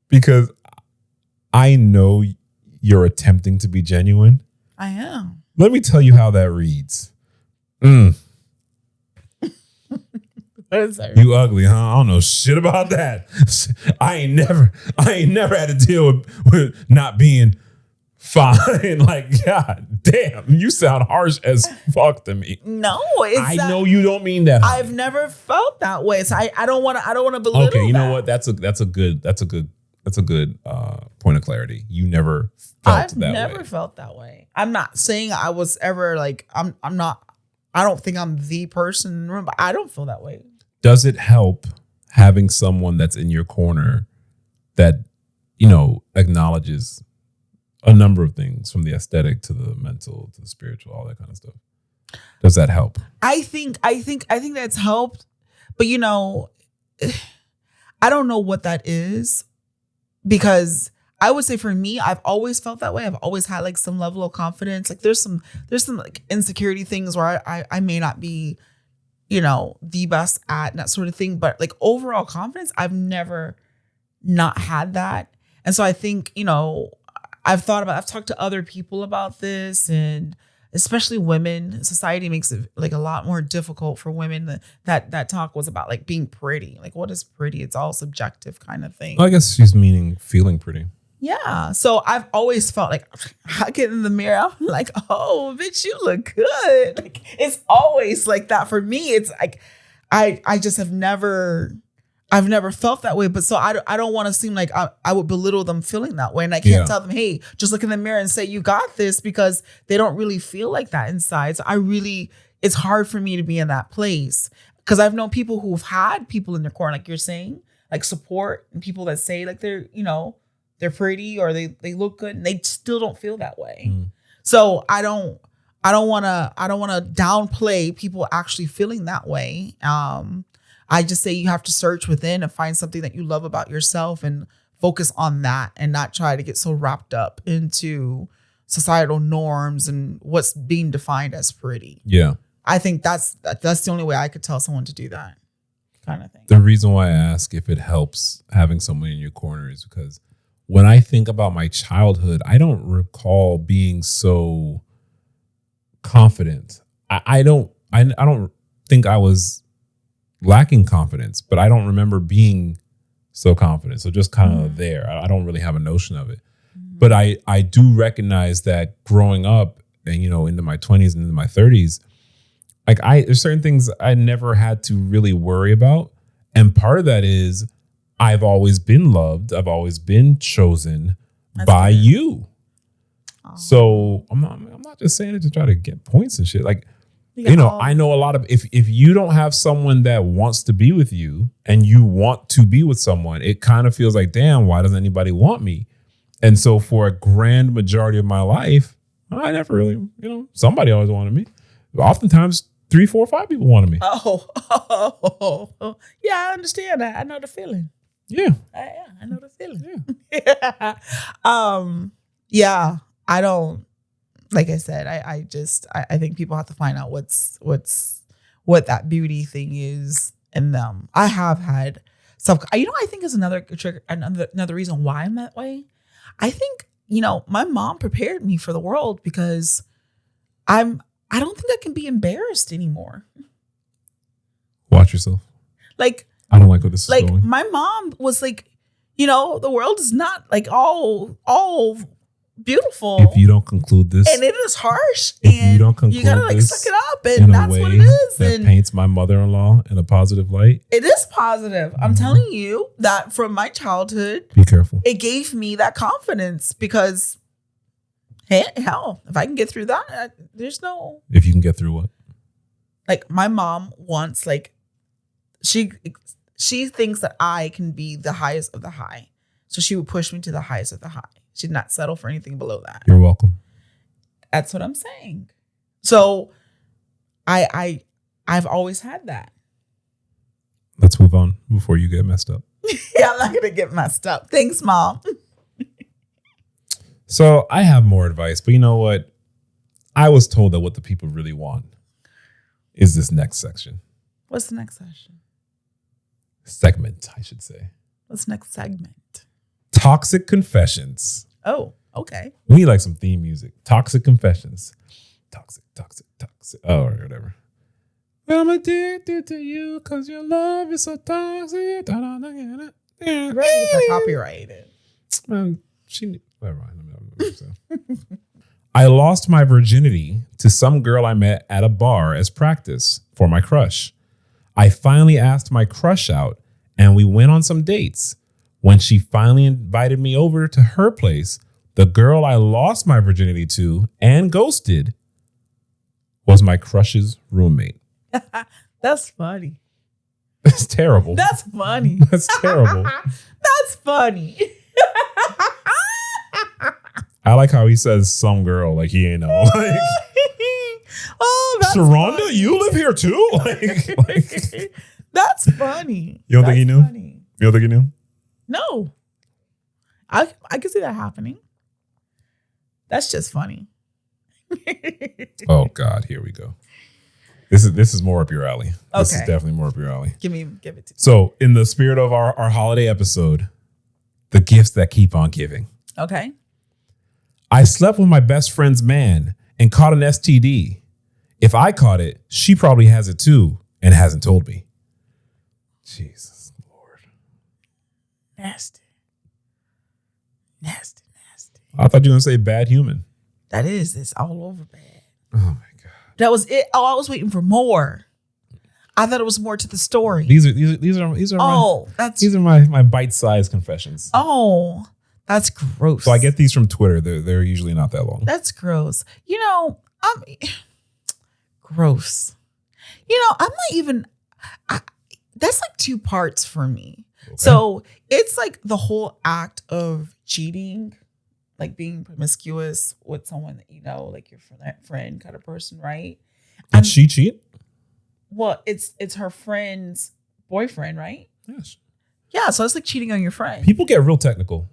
Speaker 2: Because I know you're attempting to be genuine.
Speaker 1: I am.
Speaker 2: Let me tell you how that reads. You ugly, huh? I don't know shit about that. I ain't never had to deal with not being fine. Like, God damn, you sound harsh as fuck to me.
Speaker 1: No,
Speaker 2: I know you don't mean that.
Speaker 1: I've never felt that way. So I don't want to belittle.
Speaker 2: Okay, you know what? That's a good point of clarity. You never felt that way.
Speaker 1: I've never felt that way. I'm not saying I was ever like, I'm not, I don't think I'm the person in the room, but I don't feel that way.
Speaker 2: Does it help having someone that's in your corner that, you know, acknowledges a number of things, from the aesthetic to the mental to the spiritual, all that kind of stuff? Does that help? I think
Speaker 1: that's helped, but you know, I don't know what that is, because I would say for me, I've always felt that way. I've always had like some level of confidence. Like there's some like insecurity things where I may not be, you know, the best at, and that sort of thing. But like overall confidence, I've never not had that. And so I think, you know, I've talked to other people about this, and especially women, society makes it like a lot more difficult for women. That talk was about like being pretty. Like, what is pretty? It's all subjective kind of thing.
Speaker 2: I guess she's meaning feeling pretty.
Speaker 1: Yeah. So I've always felt like I get in the mirror, I'm like, oh, bitch, you look good. Like, it's always like that for me. It's like I just I've never felt that way. But so I don't want to seem like I would belittle them feeling that way. And I can't tell them, hey, just look in the mirror and say you got this, because they don't really feel like that inside. So it's hard for me to be in that place, because I've known people who've had people in their corner, like you're saying, like support, and people that say like they're pretty or they look good, and they still don't feel that way. So I don't want to downplay people actually feeling that way. I just say you have to search within and find something that you love about yourself and focus on that, and not try to get so wrapped up into societal norms and what's being defined as pretty.
Speaker 2: Yeah.
Speaker 1: I think that's the only way I could tell someone to do that kind of thing.
Speaker 2: The reason why I ask if it helps having someone in your corner is because when I think about my childhood, I don't recall being so confident. I don't think I was lacking confidence, but I don't remember being so confident. So just kind of there. I don't really have a notion of it. But I do recognize that growing up and, into my 20s and into my 30s, like there's certain things I never had to really worry about. And part of that is I've always been loved. I've always been chosen by you. Aww. So I'm not just saying it to try to get points and shit. Like, I know a lot of, if you don't have someone that wants to be with you and you want to be with someone, it kind of feels like, damn, why doesn't anybody want me? And so for a grand majority of my life, I never really, somebody always wanted me. Oftentimes 3, 4, 5 people wanted me.
Speaker 1: Oh. Yeah, I understand that. I know the feeling.
Speaker 2: Yeah.
Speaker 1: I know the feeling. Yeah. I don't, like I said, I think people have to find out what that beauty thing is in them. I have had I think is another trigger, another reason why I'm that way. I think, my mom prepared me for the world, because I don't think I can be embarrassed anymore.
Speaker 2: Watch yourself.
Speaker 1: Like,
Speaker 2: I don't like where this is going.
Speaker 1: Like, my mom was like, the world is not like all beautiful.
Speaker 2: If you don't conclude this,
Speaker 1: and it is harsh,
Speaker 2: you don't conclude,
Speaker 1: you gotta suck it up, and that's what it is.
Speaker 2: That paints my mother-in-law in a positive light.
Speaker 1: It is positive. I'm telling you that from my childhood.
Speaker 2: Be careful.
Speaker 1: It gave me that confidence, because, hell, if I can get through that, there's no.
Speaker 2: If you can get through what? Like,
Speaker 1: my mom wants, like, she thinks that I can be the highest of the high, so she would push me to the highest of the high. She'd not settle for anything below that.
Speaker 2: You're welcome.
Speaker 1: That's what I'm saying. So I've always had that.
Speaker 2: Let's move on before you get messed up.
Speaker 1: Yeah, I'm not going to get messed up. Thanks, Mom.
Speaker 2: So I have more advice, but you know what? I was told that what the people really want is this next section.
Speaker 1: What's the next section?
Speaker 2: Segment, I should say.
Speaker 1: What's the next segment?
Speaker 2: Toxic confessions.
Speaker 1: Oh, okay.
Speaker 2: We need like some theme music. Toxic confessions. Toxic. Oh, or whatever. I'm addicted to you because your love is so toxic.
Speaker 1: Right, it's copyrighted.
Speaker 2: Whatever. I lost my virginity to some girl I met at a bar as practice for my crush. I finally asked my crush out, and we went on some dates. When she finally invited me over to her place, the girl I lost my virginity to and ghosted was my crush's roommate.
Speaker 1: That's funny.
Speaker 2: That's terrible.
Speaker 1: That's funny.
Speaker 2: That's terrible.
Speaker 1: That's funny.
Speaker 2: I like how he says some girl, like he ain't know. Like,
Speaker 1: oh, that's
Speaker 2: Sharonda,
Speaker 1: funny.
Speaker 2: you live here too? Like,
Speaker 1: that's funny.
Speaker 2: You don't think he knew?
Speaker 1: Funny.
Speaker 2: You don't think he knew?
Speaker 1: No. I can see that happening. That's just funny.
Speaker 2: Oh God, here we go. This is more up your alley. This is definitely more up your alley.
Speaker 1: Give it to me.
Speaker 2: So, in the spirit of our holiday episode, the gifts that keep on giving.
Speaker 1: Okay.
Speaker 2: I slept with my best friend's man, and and caught an STD. If I caught it, she probably has it too and hasn't told me. Jesus Lord.
Speaker 1: Nasty. Nasty, nasty.
Speaker 2: I thought you were going to say bad human.
Speaker 1: That is. It's all over bad.
Speaker 2: Oh my God.
Speaker 1: That was it. Oh, I was waiting for more. I thought it was more to the story.
Speaker 2: These are my bite-sized confessions.
Speaker 1: Oh, that's gross.
Speaker 2: So I get these from Twitter. They're usually not that long.
Speaker 1: That's gross. Gross. I'm not even. That's like two parts for me. Okay. So it's like the whole act of cheating, like being promiscuous with someone that like your friend kind of person, right?
Speaker 2: Did she cheat?
Speaker 1: Well, it's her friend's boyfriend, right?
Speaker 2: Yes.
Speaker 1: Yeah, so it's like cheating on your friend.
Speaker 2: People get real technical.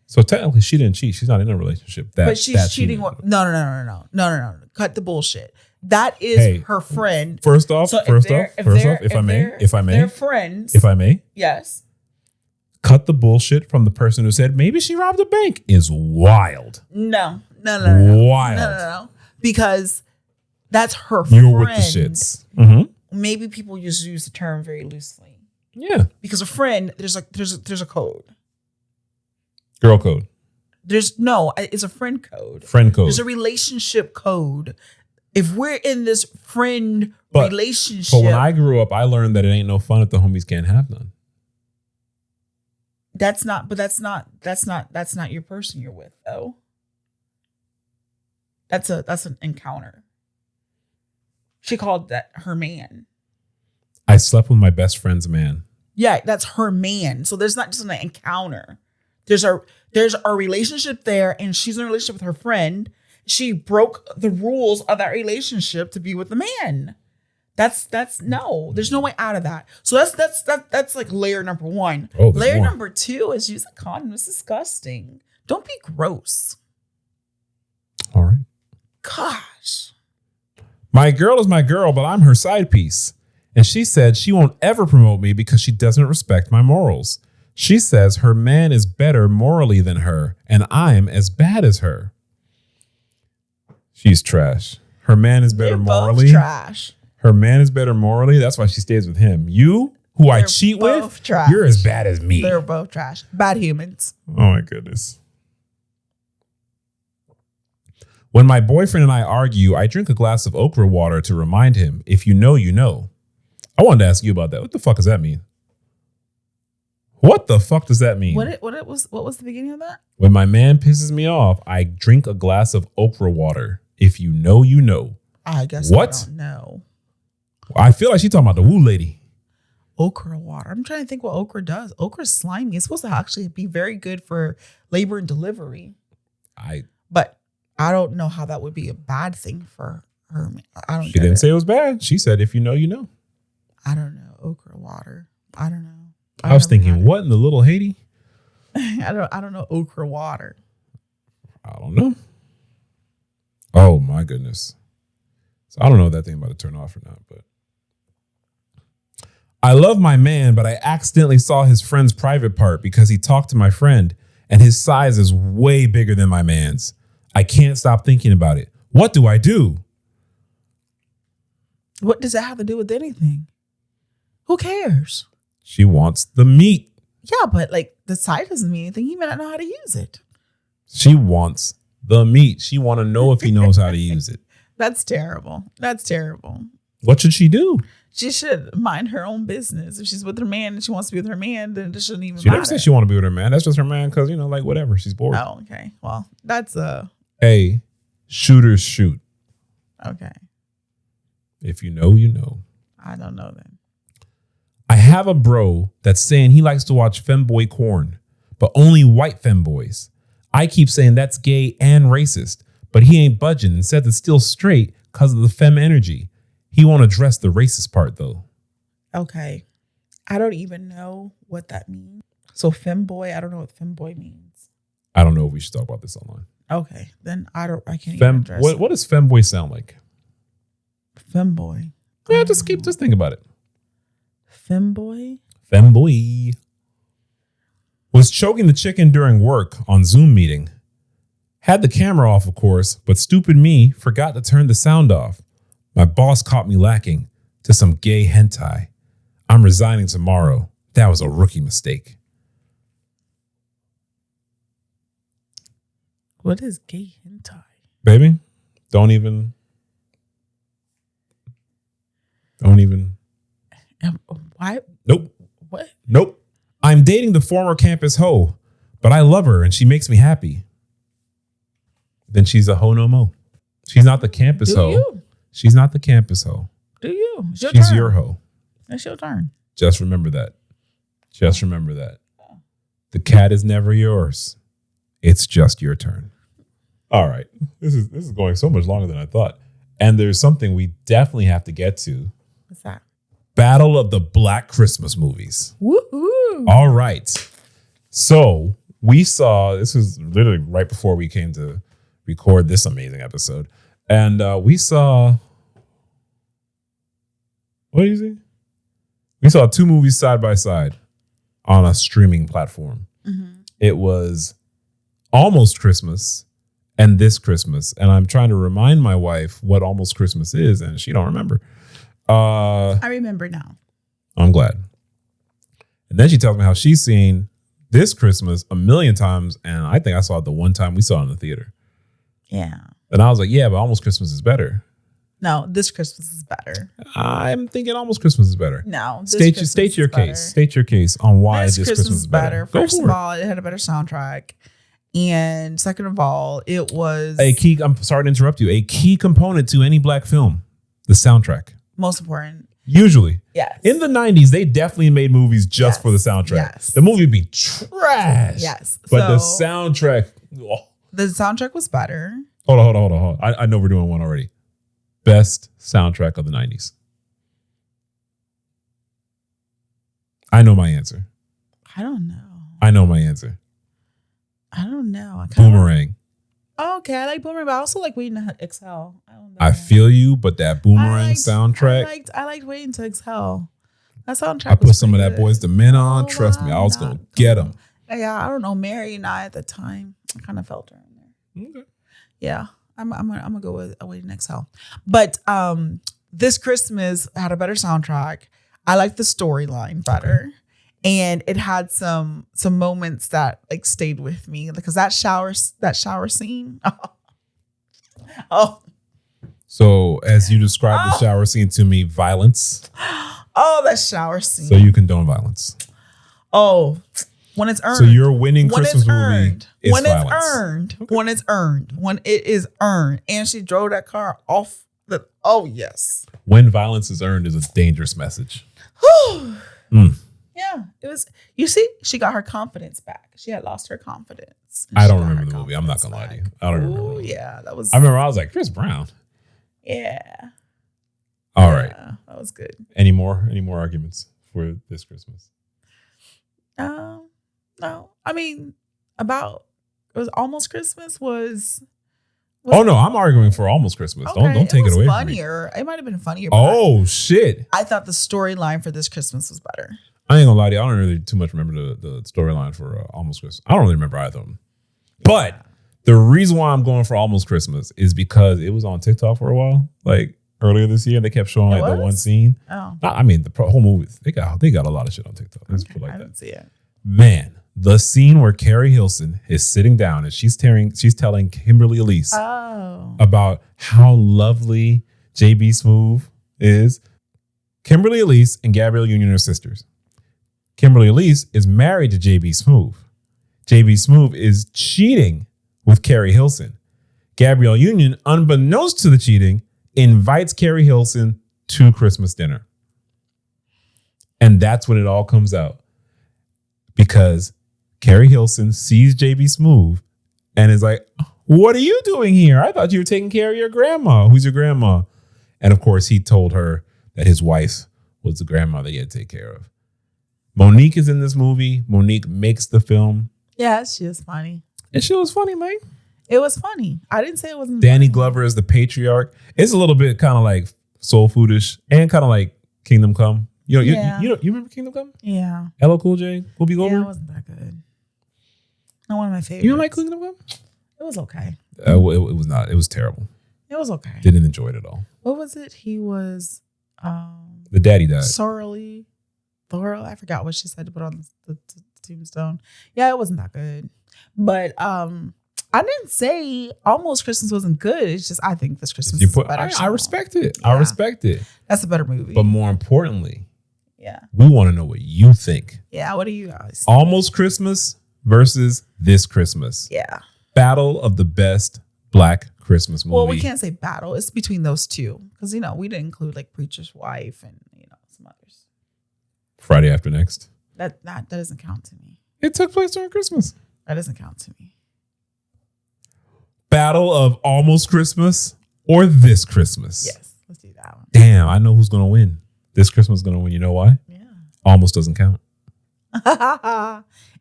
Speaker 2: So technically, she didn't cheat. She's not in a relationship.
Speaker 1: But she's cheating. No. Cut the bullshit. That is her friend.
Speaker 2: First off, if I may,
Speaker 1: they're friends.
Speaker 2: If I may,
Speaker 1: yes.
Speaker 2: Cut the bullshit from the person who said maybe she robbed a bank is wild.
Speaker 1: No.
Speaker 2: Wild.
Speaker 1: No. Because that's her
Speaker 2: You're
Speaker 1: friend.
Speaker 2: with the shits. Mm-hmm.
Speaker 1: Maybe people just use the term very loosely.
Speaker 2: Yeah.
Speaker 1: Because a friend, there's a code.
Speaker 2: Girl code.
Speaker 1: It's a friend code.
Speaker 2: Friend code.
Speaker 1: There's a relationship code. If we're in this friend relationship.
Speaker 2: But when I grew up, I learned that it ain't no fun if the homies can't have none.
Speaker 1: That's not your person you're with, though. That's an encounter. She called that her man.
Speaker 2: I slept with my best friend's man.
Speaker 1: Yeah, that's her man. So there's not just an encounter. There's a relationship there, and she's in a relationship with her friend. She broke the rules of that relationship to be with the man. That's no. There's no way out of that. So that's like layer number one.
Speaker 2: Oh,
Speaker 1: layer
Speaker 2: more.
Speaker 1: Number two is use a condom. It's disgusting. Don't be gross.
Speaker 2: All right.
Speaker 1: Gosh.
Speaker 2: My girl is my girl, but I'm her side piece. And she said she won't ever promote me because she doesn't respect my morals. She says her man is better morally than her, and I'm as bad as her. She's trash. Her man is better morally.
Speaker 1: Both trash.
Speaker 2: Her man is better morally. That's why she stays with him. You, who I cheat with,
Speaker 1: trash.
Speaker 2: You're as bad as me.
Speaker 1: They're both trash. Bad humans.
Speaker 2: Oh my goodness. When my boyfriend and I argue, I drink a glass of okra water to remind him, if you know, you know. I wanted to ask you about that. What the fuck does that mean? What the fuck does that mean?
Speaker 1: What was the beginning of that?
Speaker 2: When my man pisses me off, I drink a glass of okra water. If you know, you know.
Speaker 1: I guess
Speaker 2: what?
Speaker 1: I don't know.
Speaker 2: I feel like she's talking about the woo lady.
Speaker 1: Okra water. I'm trying to think what okra does. Okra's slimy. It's supposed to actually be very good for labor and delivery. But I don't know how that would be a bad thing for her.
Speaker 2: She didn't say it was bad. She said, if you know, you know.
Speaker 1: I don't know. Okra water. I don't know.
Speaker 2: I was thinking, what in the little Haiti?
Speaker 1: I don't know okra water.
Speaker 2: I don't know. Oh my goodness. So I don't know if that thing about to turn off or not, but I love my man, but I accidentally saw his friend's private part because he talked to my friend and his size is way bigger than my man's. I can't stop thinking about it. What do I do?
Speaker 1: What does that have to do with anything? Who cares?
Speaker 2: She wants the meat.
Speaker 1: Yeah, but like the size doesn't mean anything. He may not know how to use it.
Speaker 2: She wants the meat. She want to know if he knows how to use it.
Speaker 1: That's terrible. That's terrible.
Speaker 2: What should she do?
Speaker 1: She should mind her own business. If she's with her man and she wants to be with her man, then it shouldn't even matter.
Speaker 2: She never said she want to be with her man. That's just her man because, like whatever. She's bored.
Speaker 1: Oh, okay. Well, that's
Speaker 2: Hey, shooters shoot.
Speaker 1: Okay.
Speaker 2: If you know, you know.
Speaker 1: I don't know then.
Speaker 2: I have a bro that's saying he likes to watch femboy porn, but only white femboys. I keep saying that's gay and racist, but he ain't budging and said it's still straight because of the femme energy. He won't address the racist part though. Okay.
Speaker 1: I don't even know what that means. So femboy, I don't know what femboy means.
Speaker 2: I don't know if we should talk about this online.
Speaker 1: Okay. Then I can't even address it.
Speaker 2: What does femboy sound like?
Speaker 1: Femboy.
Speaker 2: Yeah, just think about it.
Speaker 1: Femboy?
Speaker 2: Femboy. Was choking the chicken during work on Zoom meeting. Had the camera off, of course, but stupid me forgot to turn the sound off. My boss caught me lacking to some gay hentai. I'm resigning tomorrow. That was a rookie mistake.
Speaker 1: What is gay hentai?
Speaker 2: Baby, don't even.
Speaker 1: Why?
Speaker 2: Nope.
Speaker 1: What?
Speaker 2: Nope. I'm dating the former campus hoe, but I love her and she makes me happy. Then she's a hoe no mo. She's not the campus hoe.
Speaker 1: You?
Speaker 2: She's not the campus hoe.
Speaker 1: Do you? It's
Speaker 2: She's
Speaker 1: turn.
Speaker 2: your hoe.
Speaker 1: It's your turn.
Speaker 2: Just remember that. Just remember that. The cat is never yours. It's just your turn. All right. This is going so much longer than I thought. And there's something we definitely have to get to.
Speaker 1: What's that?
Speaker 2: Battle of the Black Christmas movies.
Speaker 1: Woohoo!
Speaker 2: All right. So we saw, this was literally right before we came to record this amazing episode. And we saw, what did you say? We saw 2 movies side by side on a streaming platform.
Speaker 1: Mm-hmm.
Speaker 2: It was Almost Christmas and This Christmas. And I'm trying to remind my wife what Almost Christmas is, and she don't remember.
Speaker 1: I remember now.
Speaker 2: I'm glad. And then she tells me how she's seen This Christmas a million times, and I think I saw it the one time we saw it in the theater.
Speaker 1: Yeah.
Speaker 2: And I was like, yeah, but Almost Christmas is better.
Speaker 1: No, This Christmas is better.
Speaker 2: I'm thinking Almost Christmas is better.
Speaker 1: No,
Speaker 2: state your case. State your case on why this Christmas is better.
Speaker 1: First of all, it had a better soundtrack. And second of all, it was
Speaker 2: I'm sorry to interrupt you. A key component to any black film, the soundtrack.
Speaker 1: Most important.
Speaker 2: Usually.
Speaker 1: Yes.
Speaker 2: In the 90s, they definitely made movies just for the soundtrack.
Speaker 1: Yes.
Speaker 2: The movie would be trash.
Speaker 1: Yes.
Speaker 2: But the soundtrack. Oh.
Speaker 1: The soundtrack was better.
Speaker 2: Hold on. I know we're doing one already. Best soundtrack of the 90s. I know my answer.
Speaker 1: I don't know.
Speaker 2: I know my answer.
Speaker 1: I don't know.
Speaker 2: Boomerang.
Speaker 1: Okay, I like Boomerang, but I also like Waiting to Exhale. I don't know.
Speaker 2: I feel you, but that Boomerang soundtrack.
Speaker 1: I liked Waiting to Exhale. That soundtrack.
Speaker 2: I put some of that Boys to Men on. Trust me, I was gonna get them.
Speaker 1: Yeah, I don't know. Mary and I at the time, I kind of felt her in there. Okay. Yeah, I'm gonna go with Waiting to Exhale. But This Christmas had a better soundtrack. I liked the storyline better. Okay. And it had some moments that like stayed with me because that shower scene. Oh.
Speaker 2: So as you described the shower scene to me, violence.
Speaker 1: Oh, that shower scene.
Speaker 2: So you condone violence.
Speaker 1: Oh, when it's earned.
Speaker 2: So your winning Christmas movie is
Speaker 1: when
Speaker 2: violence.
Speaker 1: It's earned. Okay. When it's earned. When it is earned. And she drove that car off the. Oh yes.
Speaker 2: When violence is earned is a dangerous message.
Speaker 1: Yeah, it was. You see, she got her confidence back. She had lost her confidence.
Speaker 2: I don't remember the movie. I'm not gonna lie to you. I don't remember.
Speaker 1: Oh yeah, that was.
Speaker 2: I remember I was like Chris Brown.
Speaker 1: Yeah.
Speaker 2: All right.
Speaker 1: That was good.
Speaker 2: Any more arguments for This Christmas?
Speaker 1: No. I mean, it was Almost Christmas was.
Speaker 2: Oh no, I'm arguing for Almost Christmas. Okay, don't take it away
Speaker 1: funnier. From me. It might have been funnier.
Speaker 2: Oh shit!
Speaker 1: I thought the storyline for This Christmas was better.
Speaker 2: I ain't gonna lie to you. I don't really too much remember the storyline for Almost Christmas. I don't really remember either of them. But the reason why I'm going for Almost Christmas is because it was on TikTok for a while, like earlier this year. They kept showing like the one scene.
Speaker 1: Oh,
Speaker 2: I mean the whole movie. They got a lot of shit on TikTok. Let's put it like that.
Speaker 1: I didn't see it.
Speaker 2: Man, the scene where Carrie Hilson is sitting down and she's telling Kimberly Elise about how lovely JB Smoove is. Kimberly Elise and Gabrielle Union are sisters. Kimberly Elise is married to JB Smoove. JB Smoove is cheating with Carrie Hilson. Gabrielle Union, unbeknownst to the cheating, invites Carrie Hilson to Christmas dinner. And that's when it all comes out. Because Carrie Hilson sees JB Smoove and is like, what are you doing here? I thought you were taking care of your grandma. Who's your grandma? And of course, he told her that his wife was the grandma that he had to take care of. Monique is in this movie. Monique makes the film.
Speaker 1: Yeah, she was funny.
Speaker 2: And she was funny, man.
Speaker 1: It was funny. I didn't say it wasn't
Speaker 2: Danny
Speaker 1: funny.
Speaker 2: Glover is the patriarch. It's a little bit kind of like soul foodish and kind of like Kingdom Come. You remember Kingdom Come?
Speaker 1: Yeah.
Speaker 2: LL Cool J, Whoopi Goldberg?
Speaker 1: Yeah, it wasn't that good. Not one of my favorites.
Speaker 2: You don't like Kingdom Come?
Speaker 1: It was okay.
Speaker 2: It was not. It was terrible.
Speaker 1: It was okay.
Speaker 2: Didn't enjoy it at all.
Speaker 1: What was it? He was
Speaker 2: the daddy died.
Speaker 1: sorely thorough. I forgot what she said to put on the tombstone. Yeah, it wasn't that good. But I didn't say Almost Christmas wasn't good. It's just I think This Christmas is a better song.
Speaker 2: I respect it.
Speaker 1: Yeah.
Speaker 2: I respect it.
Speaker 1: That's a better movie.
Speaker 2: But more importantly,
Speaker 1: yeah.
Speaker 2: We want to know what you think.
Speaker 1: Yeah, what do you guys think?
Speaker 2: Almost Christmas versus This Christmas.
Speaker 1: Yeah.
Speaker 2: Battle of the best Black Christmas movie.
Speaker 1: Well, we can't say battle. It's between those two. Because, we didn't include like Preacher's Wife and, some others.
Speaker 2: Friday After Next.
Speaker 1: That doesn't count to me.
Speaker 2: It took place during Christmas.
Speaker 1: That doesn't count to me.
Speaker 2: Battle of Almost Christmas or This Christmas?
Speaker 1: Yes, let's do that one.
Speaker 2: Damn, I know who's going to win. This Christmas is going to win. You know why?
Speaker 1: Yeah.
Speaker 2: Almost doesn't count.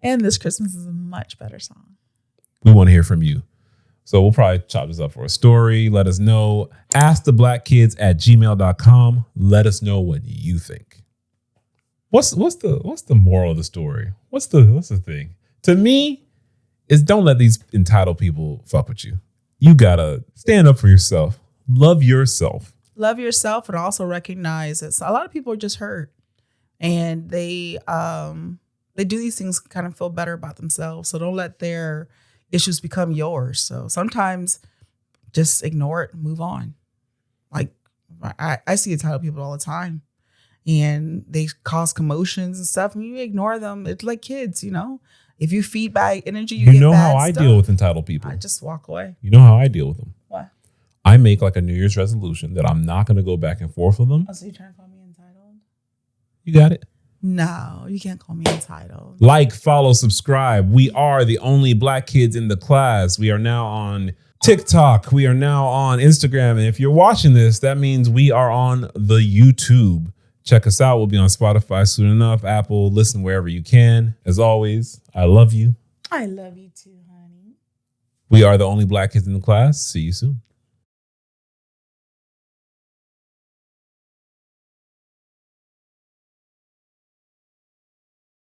Speaker 1: And This Christmas is a much better song.
Speaker 2: We want to hear from you. So we'll probably chop this up for a story. Let us know. AskTheBlackKids@gmail.com. Let us know what you think. What's the moral of the story? What's the thing? To me, is don't let these entitled people fuck with you. You gotta stand up for yourself. Love yourself.
Speaker 1: Love yourself, and also recognize that a lot of people are just hurt, and they do these things to kind of feel better about themselves. So don't let their issues become yours. So sometimes just ignore it and move on. Like I see entitled people all the time, and they cause commotions and stuff, and you ignore them. It's like kids, If you feed bad energy, you get
Speaker 2: know
Speaker 1: bad
Speaker 2: how I
Speaker 1: stuff.
Speaker 2: deal with entitled people.
Speaker 1: I just walk away.
Speaker 2: You know how I deal with them.
Speaker 1: What?
Speaker 2: I make like a New Year's resolution that I'm not going to go back and forth with them.
Speaker 1: Oh, so you're trying to call me entitled?
Speaker 2: You got it.
Speaker 1: No, you can't call me entitled.
Speaker 2: Like, follow, subscribe. We are the only Black kids in the class. We are now on TikTok. We are now on Instagram. And if you're watching this, that means we are on the YouTube. Check us out. We'll be on Spotify soon enough. Apple, listen wherever you can. As always, I love you.
Speaker 1: I love you too, honey.
Speaker 2: We are the only Black kids in the class. See you soon.